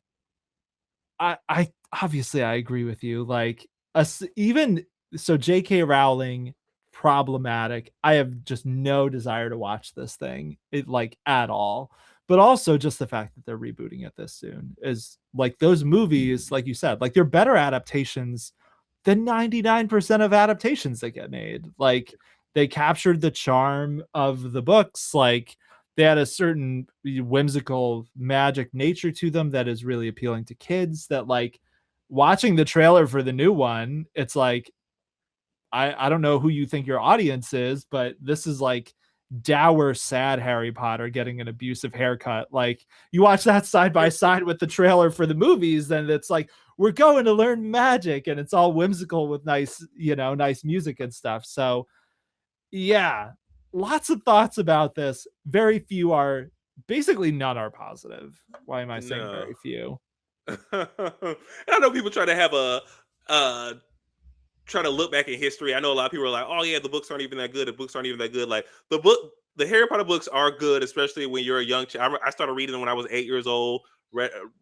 I obviously I agree with you. Like, even so, J.K. Rowling, problematic. I have just no desire to watch this thing, like at all. But also just the fact that they're rebooting it this soon is like, those movies, like you said, like they're better adaptations than 99% of adaptations that get made. Like, they captured the charm of the books. Like, they had a certain whimsical magic nature to them that is really appealing to kids, that like, watching the trailer for the new one, it's like, I don't know who you think your audience is, but this is like dour, sad Harry Potter getting an abusive haircut. Like, you watch that side by side with the trailer for the movies, then it's like, we're going to learn magic, and it's all whimsical with nice, nice music and stuff. So yeah, lots of thoughts about this. Very few are, basically none are positive. Why am I saying No. very few? I know people try to have uh try to look back in history. I know a lot of people are like, "Oh yeah, the books aren't even that good. The books aren't even that good." Like, the Harry Potter books are good, especially when you're a young child. I started reading them when I was 8 years old.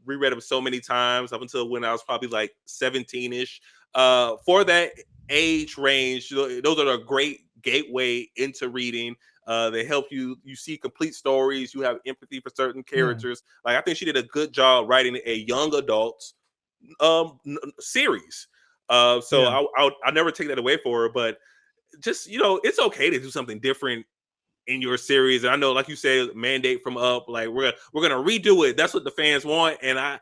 Reread them so many times up until when I was probably like 17ish. For that age range, those are a great gateway into reading. They help you see complete stories. You have empathy for certain Yeah. characters. Like, I think she did a good job writing a young adult series. So Yeah. I'll never take that away for her, but just, it's okay to do something different in your series. And I know, like you said, mandate from up, like we're gonna redo it. That's what the fans want. And I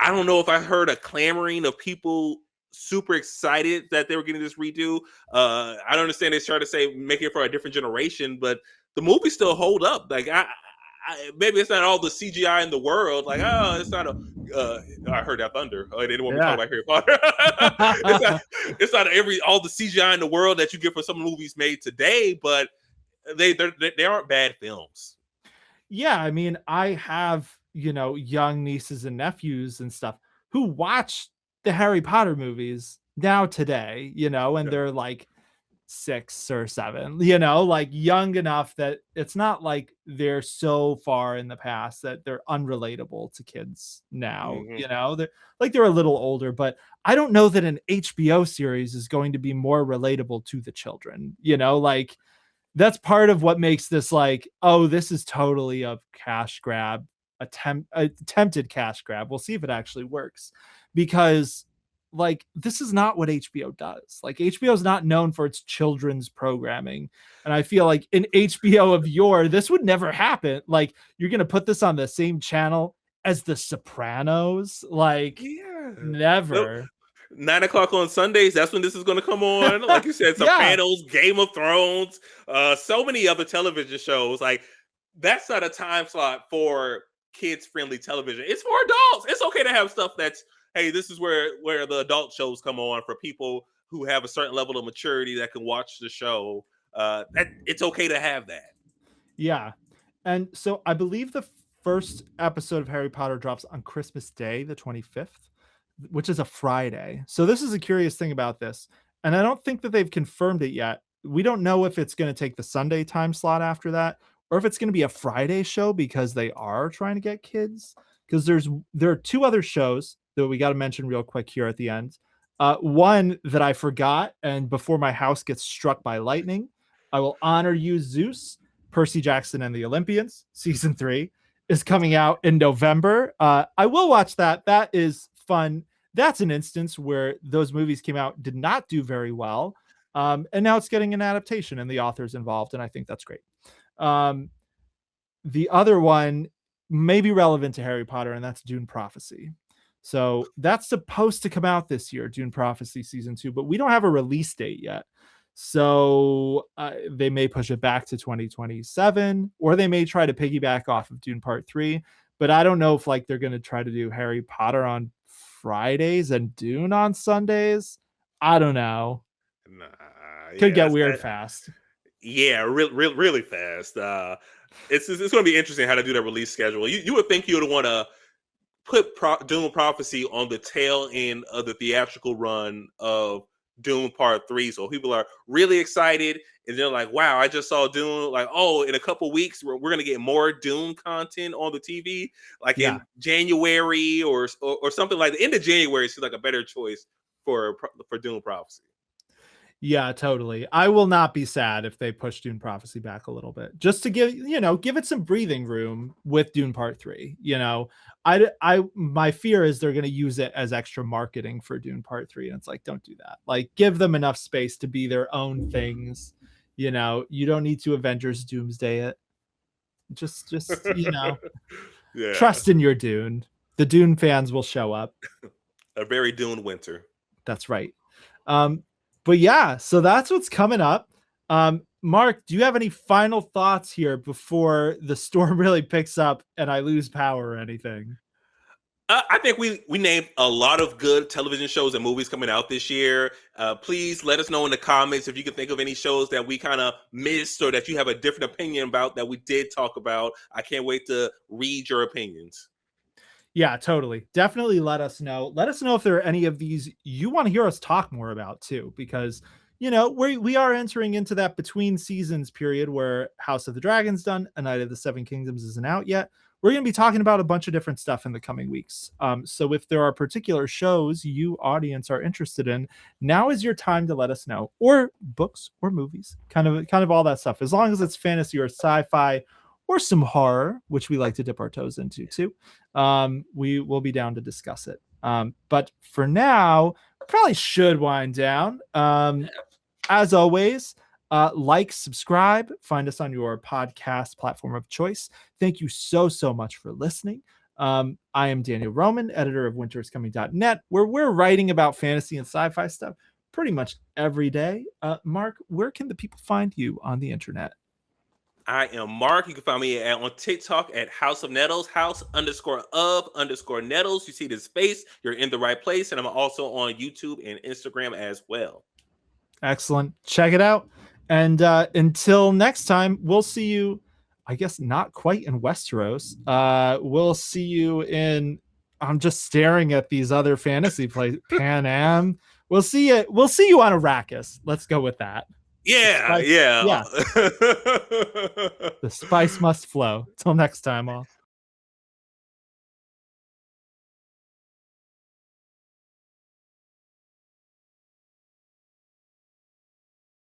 don't know if I heard a clamoring of people super excited that they were getting this redo. I don't understand they started to say make it for a different generation, but the movie still hold up. Like, maybe it's not all the CGI in the world. Like, oh, it's not a. I heard that thunder. Oh, they didn't want me to talk Yeah. about Harry Potter. it's not. It's not all the CGI in the world that you get for some movies made today, but they aren't bad films. Yeah, I mean, I have, young nieces and nephews and stuff who watch the Harry Potter movies now today, and Yeah. they're like 6 or 7, like young enough that it's not like they're so far in the past that they're unrelatable to kids now, Mhm. they're a little older. But I don't know that an HBO series is going to be more relatable to the children, like, that's part of what makes this like, oh, this is totally a cash grab, attempted cash grab. We'll see if it actually works, because like, this is not what HBO does. Like, HBO is not known for its children's programming, and I feel like in HBO of yore, this would never happen. Like, you're gonna put this on the same channel as The Sopranos, like, Yeah. Nope. never. 9 o'clock on Sundays. That's when this is going to come on. Like you said, Yeah. Sopranos, Game of Thrones, so many other television shows. Like, that's not a time slot for kids-friendly television. It's for adults. It's okay to have stuff that's, hey, this is where the adult shows come on for people who have a certain level of maturity that can watch the show. That it's okay to have that. Yeah. And so I believe the first episode of Harry Potter drops on Christmas Day, the 25th, which is a Friday. So this is a curious thing about this. and I don't think that they've confirmed it yet. We don't know if it's going to take the Sunday time slot after that, or if it's going to be a Friday show because they are trying to get kids. Because there are two other shows that we got to mention real quick here at the end. One that I forgot, and before my house gets struck by lightning, I will honor you, Zeus. Percy Jackson and the Olympians, season 3, is coming out in November. I will watch that. That is fun. That's an instance where those movies came out, did not do very well. And now it's getting an adaptation and the author's involved. And I think that's great. The other one may be relevant to Harry Potter, and that's Dune Prophecy. So that's supposed to come out this year, Dune Prophecy season 2, but we don't have a release date yet. So they may push it back to 2027, or they may try to piggyback off of Dune Part 3. But I don't know if like they're going to try to do Harry Potter on Fridays and Dune on Sundays. I don't know. Could get weird fast. Yeah, really fast. It's going to be interesting how to do that release schedule. You would think you would want to put Dune Prophecy on the tail end of the theatrical run of Dune Part 3, so people are really excited, and they're like, wow, I just saw Dune. Like, oh, in a couple weeks we're going to get more Dune content on the TV, like in January or something. Like the end of January seems like a better choice for Dune Prophecy. Yeah, totally. I will not be sad if they push Dune Prophecy back a little bit, just to give it some breathing room with Dune Part 3. My fear is they're going to use it as extra marketing for Dune Part 3, and it's like, don't do that. Like, give them enough space to be their own things. You don't need to Avengers Doomsday it. Just trust in your Dune. The Dune fans will show up. A very Dune winter. That's right. But yeah, so that's what's coming up. Mark, do you have any final thoughts here before the storm really picks up and I lose power or anything? I think we named a lot of good television shows and movies coming out this year. Please let us know in the comments if you can think of any shows that we kind of missed or that you have a different opinion about that we did talk about. I can't wait to read your opinions. Yeah, totally. Definitely let us know. Let us know if there are any of these you want to hear us talk more about too, because we are entering into that between seasons period where House of the Dragon's done, A Knight of the Seven Kingdoms isn't out yet. We're going to be talking about a bunch of different stuff in the coming weeks. So if there are particular shows you audience are interested in, now is your time to let us know, or books or movies, kind of all that stuff, as long as it's fantasy or sci-fi or some horror, which we like to dip our toes into too. We will be down to discuss it. But for now, probably should wind down. As always, like, subscribe, find us on your podcast platform of choice. Thank you so much for listening. I am Daniel Roman, editor of winteriscoming.net, where we're writing about fantasy and sci-fi stuff pretty much every day. Mark, where can the people find you on the internet? I am Mark. You can find me on TikTok at House of Nettles, House_of_Nettles. You see the space, you're in the right place. And I'm also on YouTube and Instagram as well. Excellent. Check it out. And until next time, we'll see you, I guess not quite in Westeros. We'll see you in, I'm just staring at these other fantasy plays, Pan Am. We'll see you on Arrakis. Let's go with that. Yeah. The spice must flow. Till next time, all.